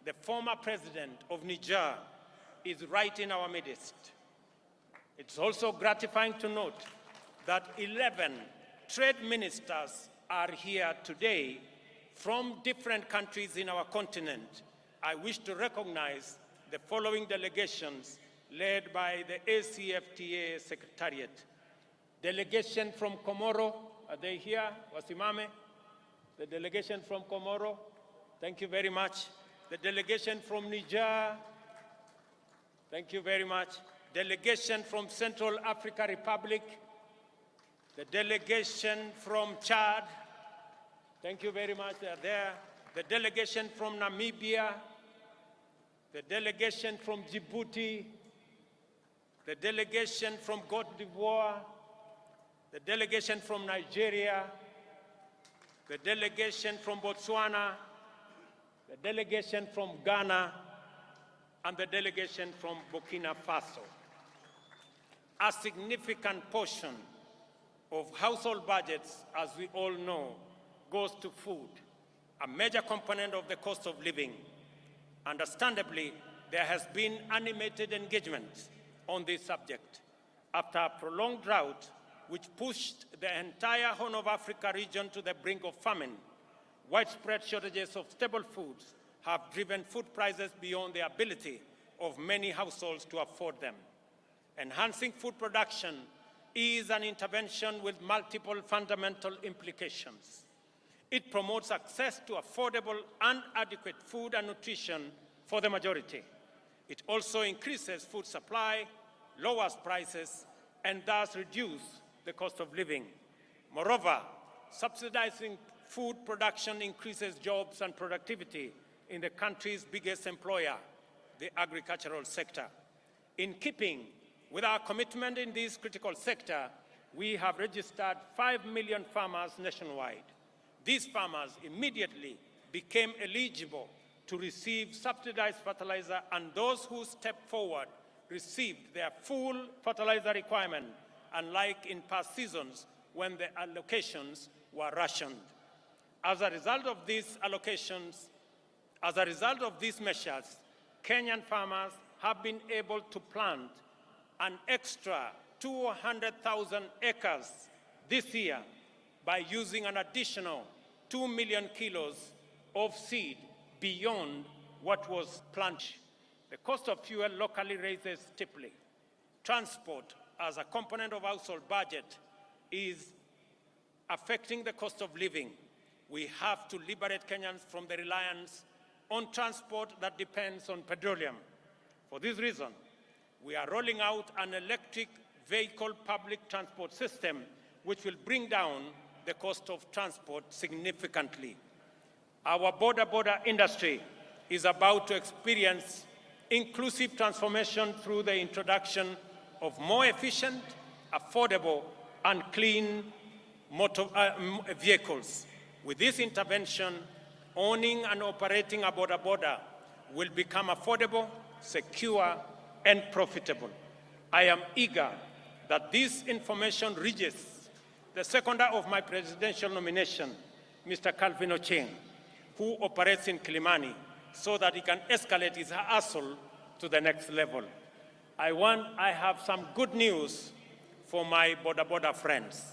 C: the former president of Niger, is right in our midst. It's also gratifying to note that 11 trade ministers are here today from different countries in our continent. I wish to recognize the following delegations led by the ACFTA Secretariat. Delegation from Comoro, are they here? Wasimame? The delegation from Comoro, thank you very much. The delegation from Niger, thank you very much. Delegation from Central Africa Republic, the delegation from Chad, thank you very much, they are there. The delegation from Namibia, the delegation from Djibouti, the delegation from Cote d'Ivoire, the delegation from Nigeria, the delegation from Botswana, the delegation from Ghana, and the delegation from Burkina Faso. A significant portion of household budgets, as we all know, goes to food, a major component of the cost of living. Understandably, there has been animated engagement on this subject after a prolonged drought which pushed the entire Horn of Africa region to the brink of famine. Widespread shortages of staple foods have driven food prices beyond the ability of many households to afford them. Enhancing food production is an intervention with multiple fundamental implications. It promotes access to affordable and adequate food and nutrition for the majority. It also increases food supply, lowers prices, and thus reduces the cost of living. Moreover, subsidizing food production increases jobs and productivity in the country's biggest employer, the agricultural sector. In keeping with our commitment in this critical sector, we have registered 5 million farmers nationwide. These farmers immediately became eligible to receive subsidized fertilizer, and those who stepped forward received their full fertilizer requirement, unlike in past seasons when the allocations were rationed. As a result of these measures, Kenyan farmers have been able to plant an extra 200,000 acres this year by using an additional 2 million kilos of seed beyond what was planted. The cost of fuel locally rises steeply. Transport, as a component of household budget, is affecting the cost of living. We have to liberate Kenyans from the reliance on transport that depends on petroleum. For this reason, we are rolling out an electric vehicle public transport system which will bring down the cost of transport significantly. Our border industry is about to experience inclusive transformation through the introduction of more efficient, affordable, and clean vehicles. With this intervention, owning and operating a border will become affordable, secure, and profitable. I am eager that this information reaches the seconder of my presidential nomination, Mr. Calvin Ochieng, who operates in Kilimani, so that he can escalate his hustle to the next level. I have some good news for my border friends.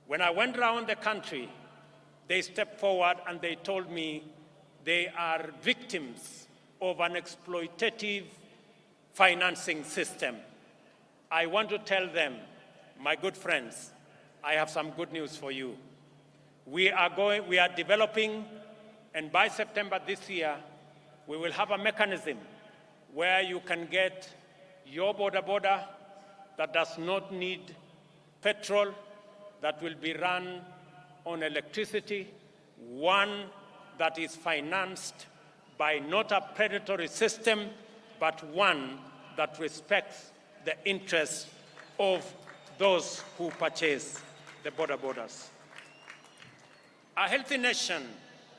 C: When I went around the country, they stepped forward and they told me they are victims of an exploitative financing system. I want to tell them, my good friends, I have some good news for you. We are developing, and by September this year, we will have a mechanism where you can get your border that does not need petrol, that will be run on electricity, one that is financed by not a predatory system, but one that respects the interests of those who purchase the borders. A healthy nation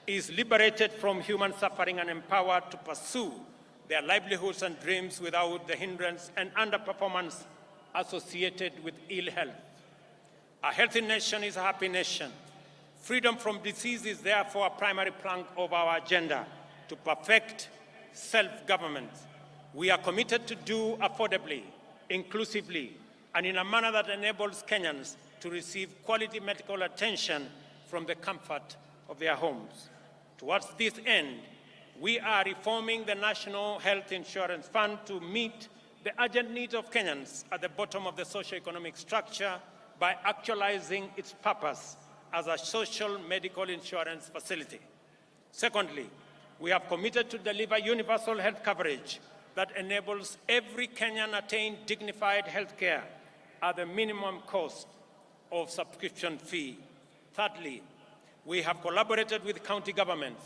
C: is liberated from human suffering and empowered to pursue their livelihoods and dreams without the hindrance and underperformance associated with ill health. A healthy nation is a happy nation. Freedom from disease is therefore a primary plank of our agenda to perfect self-government. We are committed to do affordably, inclusively, and in a manner that enables Kenyans to receive quality medical attention from the comfort of their homes. Towards this end, we are reforming the National Health Insurance Fund to meet the urgent needs of Kenyans at the bottom of the socio-economic structure by actualizing its purpose as a social medical insurance facility. Secondly, we have committed to deliver universal health coverage that enables every Kenyan attain dignified health care at the minimum cost of subscription fee. Thirdly, we have collaborated with county governments,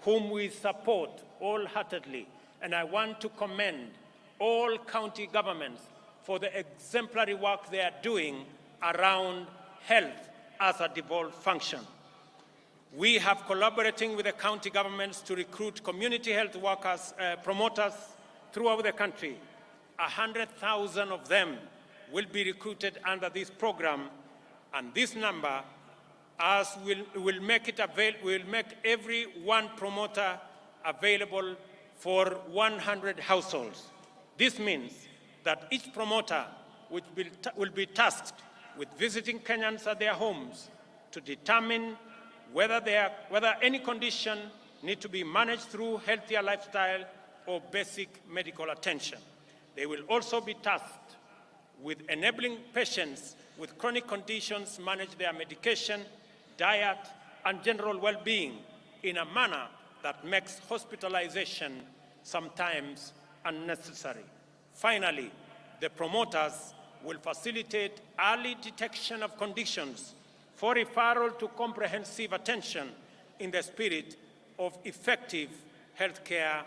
C: whom we support wholeheartedly, and I want to commend all county governments for the exemplary work they are doing around health as a devolved function. We have collaborating with the county governments to recruit community health workers, promoters throughout the country. 100,000 of them will be recruited under this program, and this number will make every one promoter available for 100 households. This means that each promoter will be tasked with visiting Kenyans at their homes to determine whether any condition need to be managed through healthier lifestyle or basic medical attention. They will also be tasked with enabling patients with chronic conditions manage their medication, diet, and general well-being in a manner that makes hospitalization sometimes unnecessary. Finally, the promoters will facilitate early detection of conditions for referral to comprehensive attention in the spirit of effective healthcare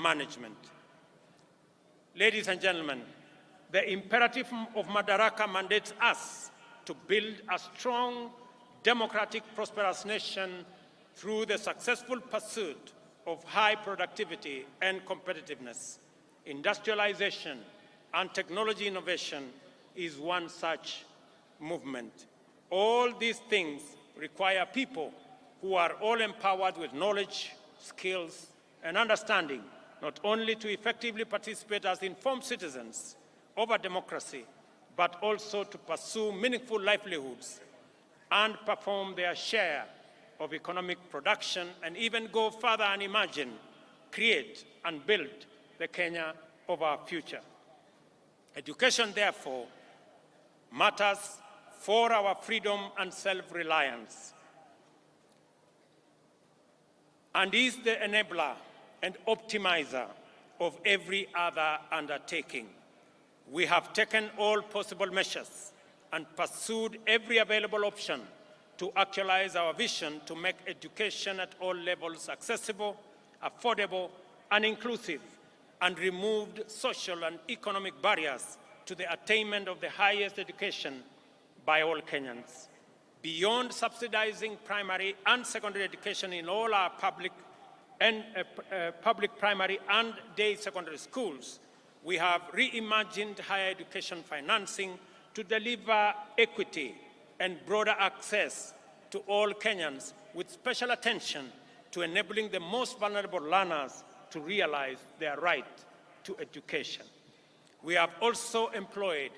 C: management. Ladies and gentlemen, the imperative of Madaraka mandates us to build a strong, democratic, prosperous nation through the successful pursuit of high productivity and competitiveness. Industrialization and technology innovation is one such movement. All these things require people who are all empowered with knowledge, skills, and understanding, not only to effectively participate as informed citizens over democracy, but also to pursue meaningful livelihoods and perform their share of economic production, and even go further and imagine, create, and build the Kenya of our future. Education, therefore, matters for our freedom and self-reliance, and is the enabler and optimizer of every other undertaking. We have taken all possible measures and pursued every available option to actualize our vision to make education at all levels accessible, affordable, and inclusive, and removed social and economic barriers to the attainment of the highest education by all Kenyans. Beyond subsidizing primary and secondary education in all our public primary and day secondary schools, we have reimagined higher education financing to deliver equity and broader access to all Kenyans, with special attention to enabling the most vulnerable learners to realize their right to education. We have also employed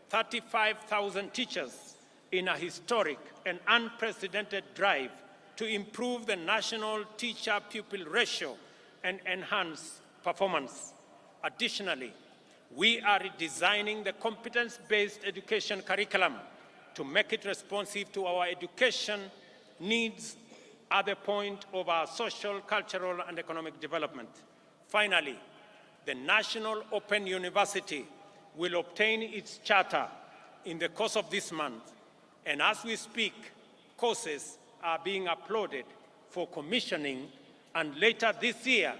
C: 35,000 teachers in a historic and unprecedented drive to improve the national teacher-pupil ratio and enhance performance. Additionally, we are redesigning the competence-based education curriculum to make it responsive to our education needs at the point of our social, cultural, and economic development. Finally, the National Open University will obtain its charter in the course of this month, and as we speak, courses are being uploaded for commissioning, and later this year,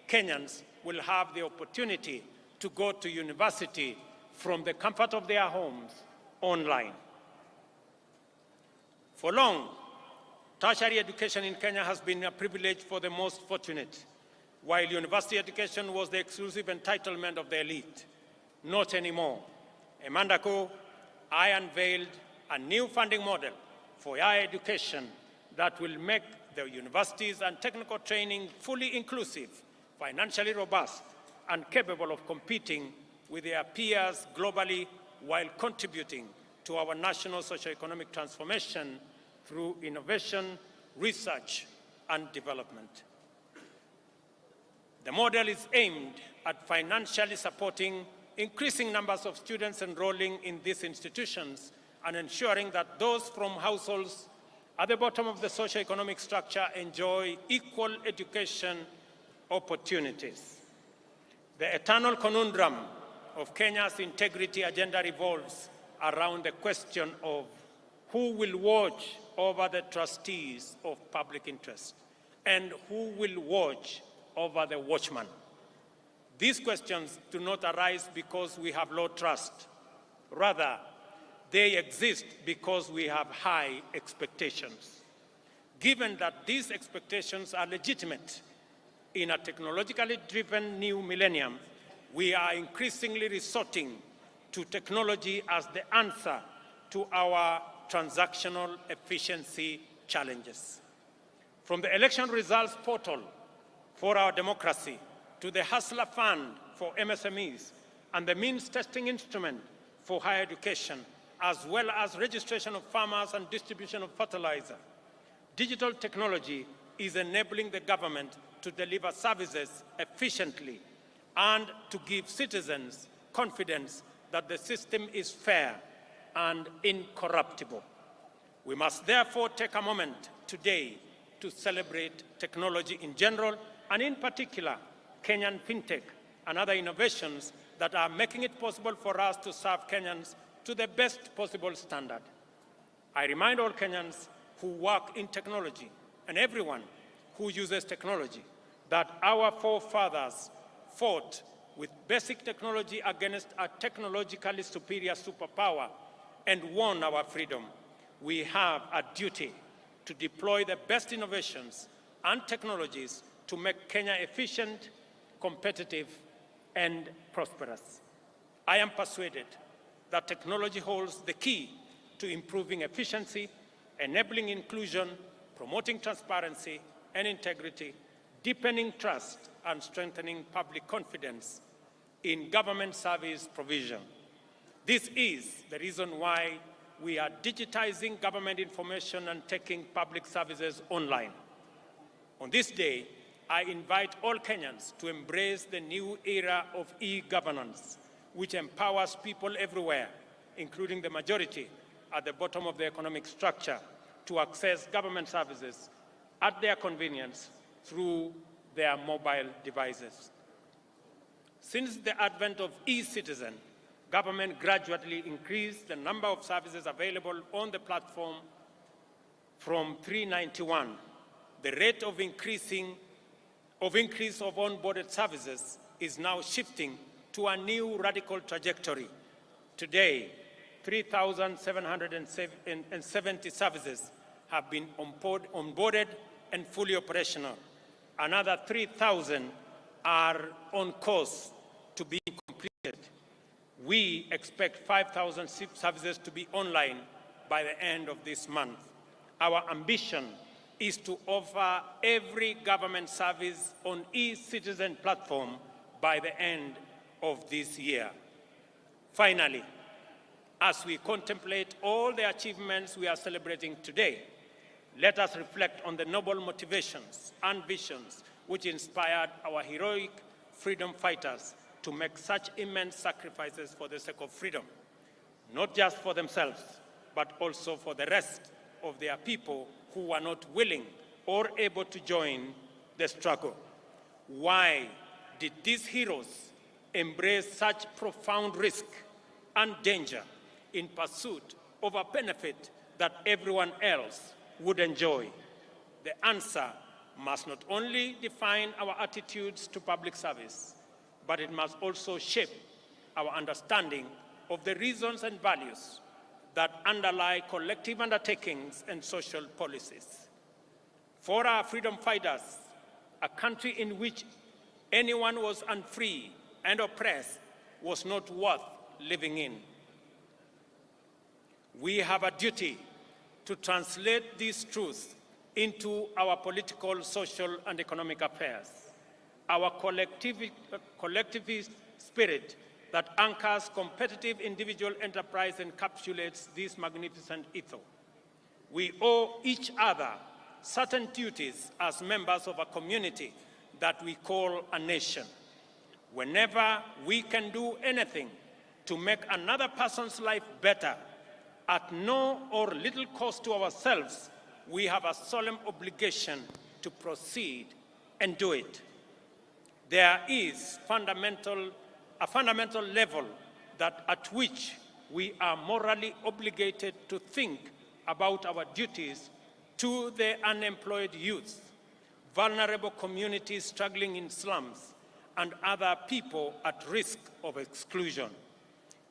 C: Kenyans will have the opportunity to go to university from the comfort of their homes online. For long, tertiary education in Kenya has been a privilege for the most fortunate, while university education was the exclusive entitlement of the elite. Not anymore. A month ago, I unveiled a new funding model for higher education that will make the universities and technical training fully inclusive, financially robust, and capable of competing with their peers globally while contributing to our national socio-economic transformation through innovation, research, and development. The model is aimed at financially supporting increasing numbers of students enrolling in these institutions and ensuring that those from households at the bottom of the socio-economic structure enjoy equal education opportunities. The eternal conundrum of Kenya's integrity agenda revolves around the question of who will watch over the trustees of public interest and who will watch over the watchman. These questions do not arise because we have low trust. Rather, they exist because we have high expectations. Given that these expectations are legitimate, in a technologically driven new millennium, we are increasingly resorting to technology as the answer to our transactional efficiency challenges. From the election results portal for our democracy to the Hustler Fund for MSMEs and the means testing instrument for higher education, as well as registration of farmers and distribution of fertilizer, digital technology is enabling the government to deliver services efficiently and to give citizens confidence that the system is fair and incorruptible. We must therefore take a moment today to celebrate technology in general, and in particular, Kenyan fintech and other innovations that are making it possible for us to serve Kenyans to the best possible standard. I remind all Kenyans who work in technology and everyone who uses technology that our forefathers fought with basic technology against a technologically superior superpower and won our freedom. We have a duty to deploy the best innovations and technologies to make Kenya efficient, competitive, and prosperous. I am persuaded that technology holds the key to improving efficiency, enabling inclusion, promoting transparency and integrity, deepening trust, and strengthening public confidence in government service provision. This is the reason why we are digitizing government information and taking public services online. On this day, I invite all Kenyans to embrace the new era of e-governance, which empowers people everywhere, including the majority at the bottom of the economic structure, to access government services at their convenience through their mobile devices. Since the advent of e-citizen, government gradually increased the number of services available on the platform from 391. The rate of increase of onboarded services is now shifting to a new radical trajectory. Today, 3,770 services have been onboarded and fully operational. Another 3,000 are on course to be completed. We expect 5,000 services to be online by the end of this month. Our ambition is to offer every government service on e-citizen platform by the end of this year. Finally, as we contemplate all the achievements we are celebrating today, let us reflect on the noble motivations and visions which inspired our heroic freedom fighters to make such immense sacrifices for the sake of freedom, not just for themselves, but also for the rest of their people who were not willing or able to join the struggle. Why did these heroes embrace such profound risk and danger in pursuit of a benefit that everyone else would enjoy? The answer must not only define our attitudes to public service, but it must also shape our understanding of the reasons and values that underlie collective undertakings and social policies. For our freedom fighters, a country in which anyone was unfree and oppressed was not worth living in. We have a duty to translate these truths into our political, social, and economic affairs. Our collectivist spirit that anchors competitive individual enterprise encapsulates this magnificent ethos. We owe each other certain duties as members of a community that we call a nation. Whenever we can do anything to make another person's life better, at no or little cost to ourselves, we have a solemn obligation to proceed and do it. There is a fundamental level at which we are morally obligated to think about our duties to the unemployed youth, vulnerable communities struggling in slums, and other people at risk of exclusion.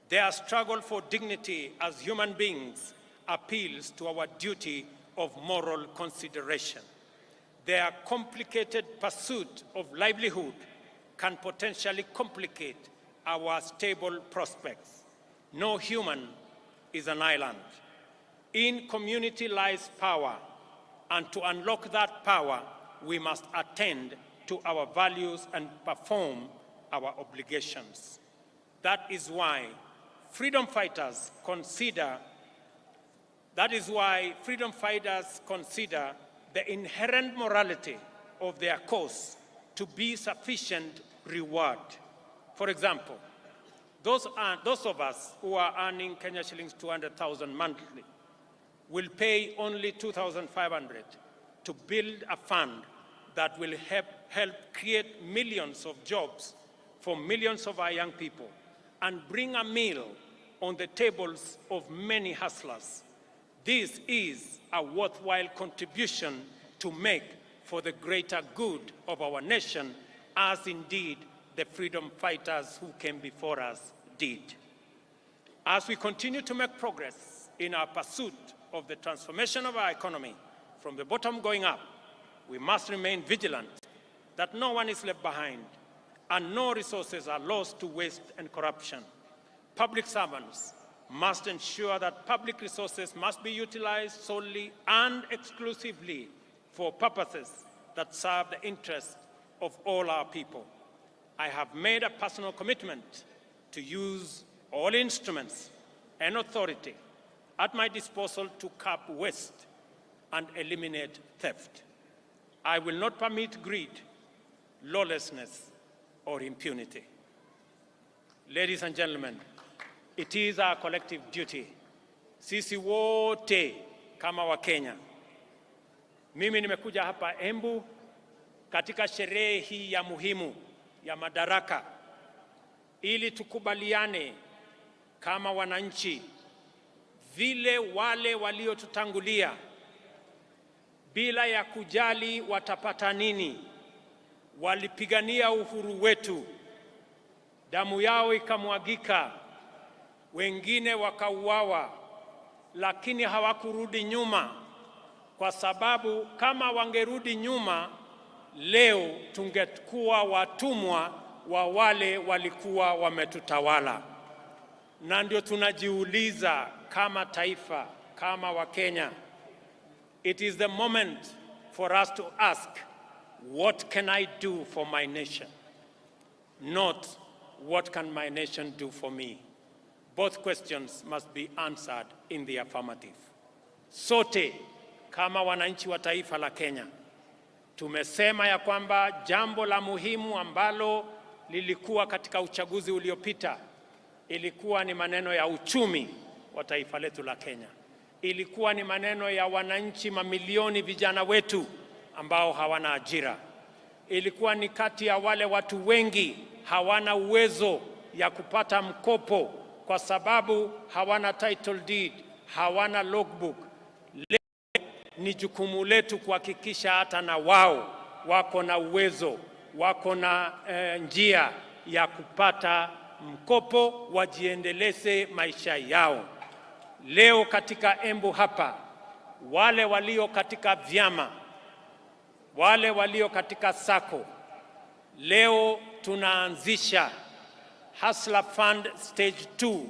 C: Their struggle for dignity as human beings appeals to our duty of moral consideration. Their complicated pursuit of livelihood can potentially complicate our stable prospects. No human is an island. In community lies power, and to unlock that power, we must attend to our values and perform our obligations. That is why freedom fighters consider the inherent morality of their cause to be sufficient reward. For example, those of us who are earning Kenya shillings 200,000 monthly will pay only 2,500 to build a fund that will help create millions of jobs for millions of our young people and bring a meal on the tables of many hustlers. This is a worthwhile contribution to make for the greater good of our nation, as indeed the freedom fighters who came before us did. As we continue to make progress in our pursuit of the transformation of our economy from the bottom going up, we must remain vigilant that no one is left behind and no resources are lost to waste and corruption. Public servants must ensure that public resources must be utilized solely and exclusively for purposes that serve the interests of all our people. I have made a personal commitment to use all instruments and authority at my disposal to curb waste and eliminate theft. I will not permit greed, lawlessness, or impunity. Ladies and gentlemen, it is our collective duty, sisi wote kama Wakenya. Mimi nimekuja hapa Embu katika sherehe hii ya muhimu ya Madaraka ili tukubaliane kama wananchi vile wale waliotutangulia bila ya kujali watapata nini walipigania uhuru wetu, damu yao ikamwagika, wengine wakauawa, lakini hawakurudi nyuma, kwa sababu kama wangerudi nyuma leo tungekuwa watumwa wa wale walikuwa wametutawala. Na ndio tunajiuliza kama taifa, kama Wakenya, it is the moment for us to ask, what can I do for my nation? Not, what can my nation do for me? Both questions must be answered in the affirmative. Sote kama wananchi wa taifa la Kenya tumesema ya kwamba jambo la muhimu ambalo lilikuwa katika uchaguzi uliopita ilikuwa ni maneno ya uchumi wa taifa letu la Kenya. Ilikuwa ni maneno ya wananchi mamilioni vijana wetu ambao hawana ajira. Ilikuwa ni kati ya wale watu wengi hawana uwezo ya kupata mkopo kwa sababu hawana title deed, hawana logbook. Leo ni jukumu letu kuhakikisha hata na wao wako na uwezo, wako na njia ya kupata mkopo wajiendeleze maisha yao. Leo katika Embu hapa, wale walio katika vyama, wale walio katika sako, leo tunaanzisha Hustler Fund Stage 2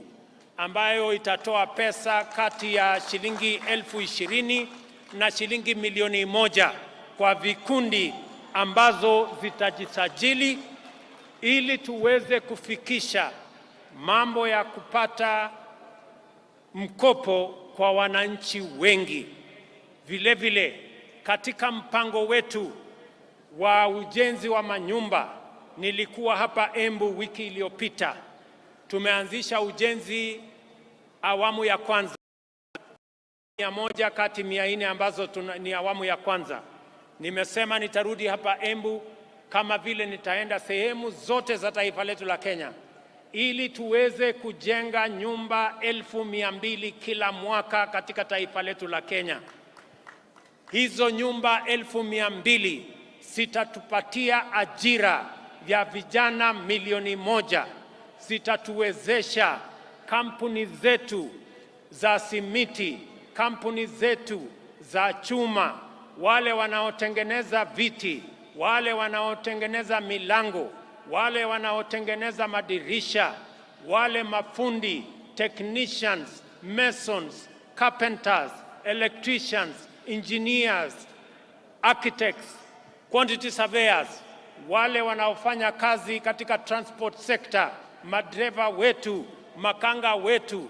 C: ambayo itatoa pesa kati ya shilingi 20,000 na shilingi milioni 1 kwa vikundi ambazo zitajisajili ili tuweze kufikisha mambo ya kupata mkopo kwa wananchi wengi. Vile vile katika mpango wetu wa ujenzi wa manyumba, nilikuwa hapa Embu wiki iliyopita, tumeanzisha ujenzi awamu ya kwanza 100 kati 400 ambazo ni awamu ya kwanza. Nimesema nitarudi hapa Embu kama vile nitaenda sehemu zote za taifa letu la Kenya ili tuweze kujenga nyumba 200,000 kila mwaka katika taifa letu la Kenya. Hizo nyumba 200,000 zitatupatia ajira ya vijana milioni 1, zitatuwezesha kampuni zetu za simiti, kampuni zetu za chuma, wale wanaotengeneza viti, wale wanaotengeneza milango, wale wanaotengeneza madirisha, wale mafundi, technicians, masons, carpenters, electricians, engineers, architects, quantity surveyors, wale wanaofanya kazi katika transport sector, madereva wetu, makanga wetu,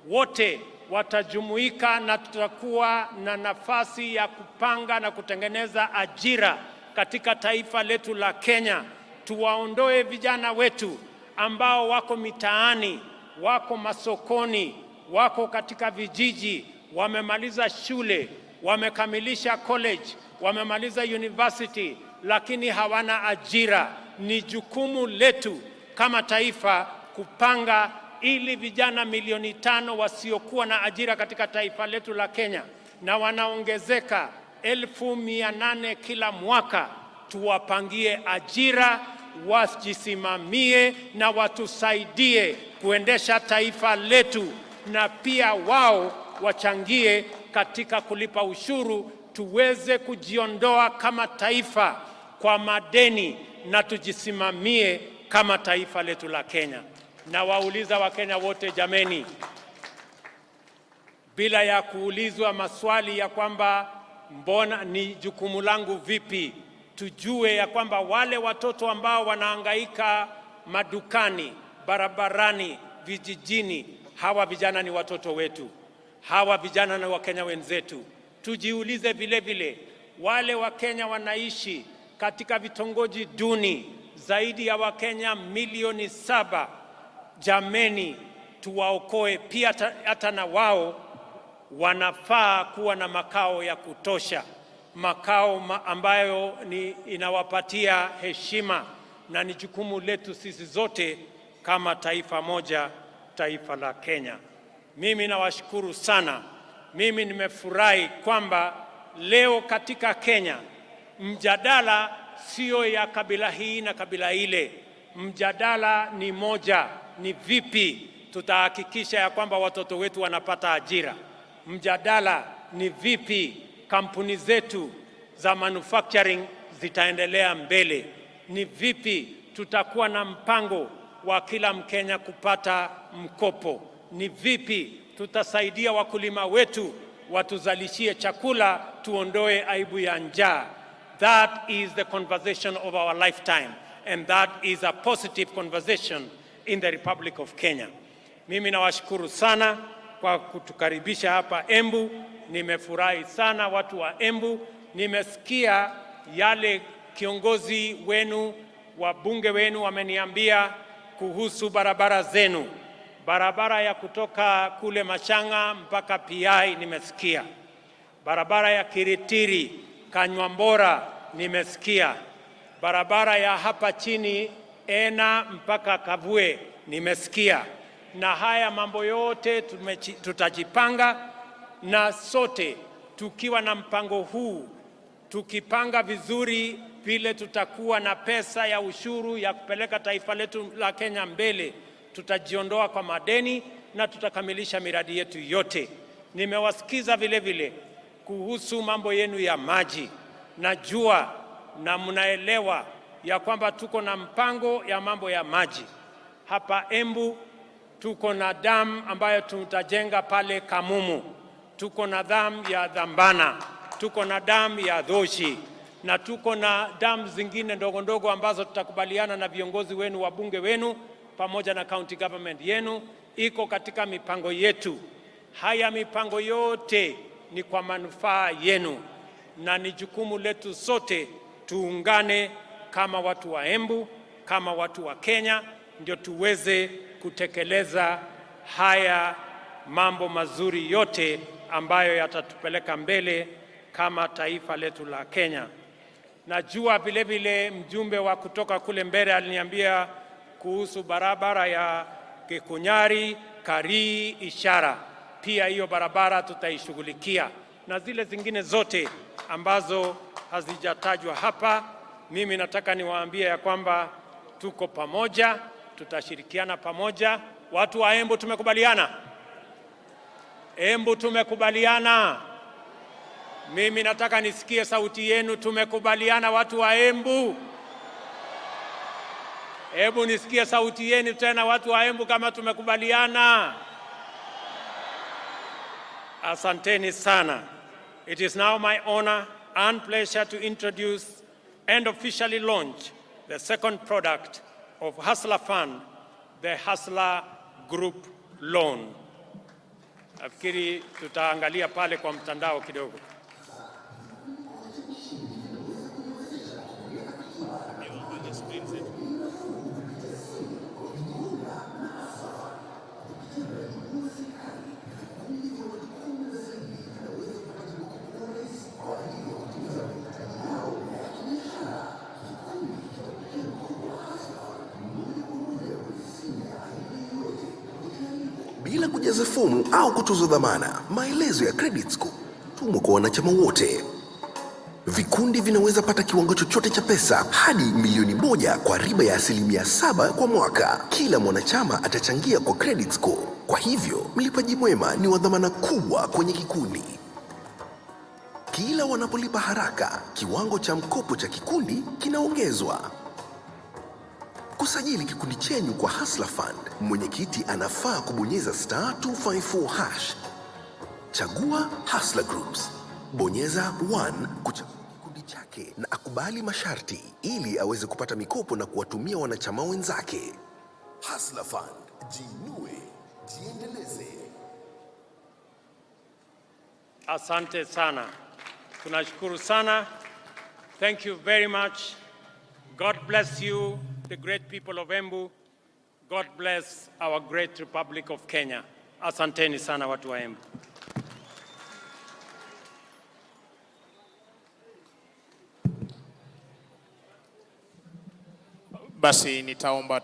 C: wote watajumuika na tutakuwa na nafasi ya kupanga na kutengeneza ajira katika taifa letu la Kenya. Tuwaondoe vijana wetu ambao wako mitaani, wako masokoni, wako katika vijiji, wamemaliza shule, wamekamilisha college, wamemaliza university, lakini hawana ajira. Ni jukumu letu kama taifa kupanga ili vijana milioni 5 wasiokuwa na ajira katika taifa letu la Kenya, na wanaongezeka 1,800 kila mwaka, tuwapangie ajira, wajisimamie na watusaidie kuendesha taifa letu, na pia wao wachangie katika kulipa ushuru, tuweze kujiondoa kama taifa kwa madeni na tujisimamie kama taifa letu la Kenya. Na wauliza Wakenya wote, jameni, bila ya kuulizwa maswali ya kwamba mbona ni jukumu langu vipi, tujue ya kwamba wale watoto ambao wanahangaika madukani, barabarani, vijijini, hawa vijana ni watoto wetu, hawa vijana ni Wakenya wenzetu. Tujiulize vile vile wale Wakenya wanaishi katika vitongoji duni, zaidi ya Wakenya milioni 7. Jameni, tuwaokoe pia, hata na wao wanafaa kuwa na makao ya kutosha, makao ambayo inawapatia heshima, na ni jukumu letu sisi zote kama taifa moja, taifa la Kenya. Mimi nawashukuru sana. Mimi nimefurahi kwamba leo katika Kenya mjadala sio ya kabila hii na kabila ile. Mjadala ni moja, ni vipi tutahakikisha ya kwamba watoto wetu wanapata ajira. Mjadala ni vipi kampuni zetu za manufacturing zitaendelea mbele. Ni vipi tutakuwa na mpango wa kila Mkenya kupata mkopo. Ni vipi tutasaidia wakulima wetu watuzalishie chakula, tuondoe aibu ya njaa. That is the conversation of our lifetime, and that is a positive conversation in the Republic of Kenya. Mimi nawashukuru sana kwa kutukaribisha hapa Embu. Nimefurahi sana watu wa Embu. Nimesikia yale kiongozi wenu, wabunge wenu wameniambia kuhusu barabara zenu. Barabara ya kutoka kule Machanga mpaka PI nimesikia. Barabara ya Kiritiri, Kanywambora nimesikia. Barabara ya hapa chini Ena mpaka Kavue nimesikia. Na haya mambo yote tutajipanga, na sote tukiwa na mpango huu, tukipanga vizuri vile tutakuwa na pesa ya ushuru ya kupeleka taifa letu la Kenya mbele, tutajiondoa kwa madeni na tutakamilisha miradi yetu yote. Nimewasikiza vile vile kuhusu mambo yenu ya maji. Najua na mnaelewa ya kwamba tuko na mpango ya mambo ya maji. Hapa Embu tuko na dam ambayo tutajenga pale Kamumu. Tuko na dam ya Dhambana, tuko na dam ya Dhoshi, na tuko na dam zingine ndogo ndogo ambazo tutakubaliana na viongozi wenu, wabunge wenu pamoja na county government yenu. Iko katika mipango yetu. Haya mipango yote ni kwa manufaa yenu, na ni jukumu letu sote tuungane kama watu wa Embu, kama watu wa Kenya, ndio tuweze kutekeleza haya mambo mazuri yote ambayo yatatupeleka mbele kama taifa letu la Kenya. Najua vile vile mjumbe wa kutoka kule mbele aliniambia kuhusu barabara ya Kikunyari, Karii, Ishara. Pia hiyo barabara tutaishughulikia, na zile zingine zote ambazo hazijatajwa hapa. Mimi nataka niwaambie ya kwamba tuko pamoja, tutashirikiana pamoja. Watu wa Embu tumekubaliana? Embu tumekubaliana? Mimi nataka nisikie sauti yenu. Tumekubaliana watu wa Embu? Hebu nisikie sauti yenu tena watu wa Embu kama tumekubaliana. Asanteni sana. It is now my honor and pleasure to introduce and officially launch the second product of Hustler Fund, the Hustler Group Loan. Nafikiri tutaangalia pale kwa mtandao kidogo.
D: Bila kujaza fomu au kutuzo dhamana, maelezo ya credit score tumwa kwa wanachama wote. Vikundi vinaweza pata kiwango chochote cha pesa hadi milioni 1 kwa riba ya 7% kwa mwaka. Kila mwanachama atachangia kwa credit score. Kwa hivyo, mlipaji mwema ni wa dhamana kubwa kwenye kikundi. Kila wanapolipa haraka, kiwango cha mkopo cha kikundi kinaongezwa. Kusajili kikundi chenyu kwa Hustler Fund, mwenyekiti anafaa kubonyeza *254#. Chagua Hustler Groups. Bonyeza 1 kuchagua kikundi chake na akubali masharti ili aweze kupata mikopo na kuwatumia wanachama wenzake. Hustler Fund, jiinue, jiendeleze.
C: Asante sana. Tunashukuru sana. Thank you very much. God bless you, the great people of Embu. God bless our great Republic of Kenya. Asanteni sana watu wa Embu.
E: Basi nitaomba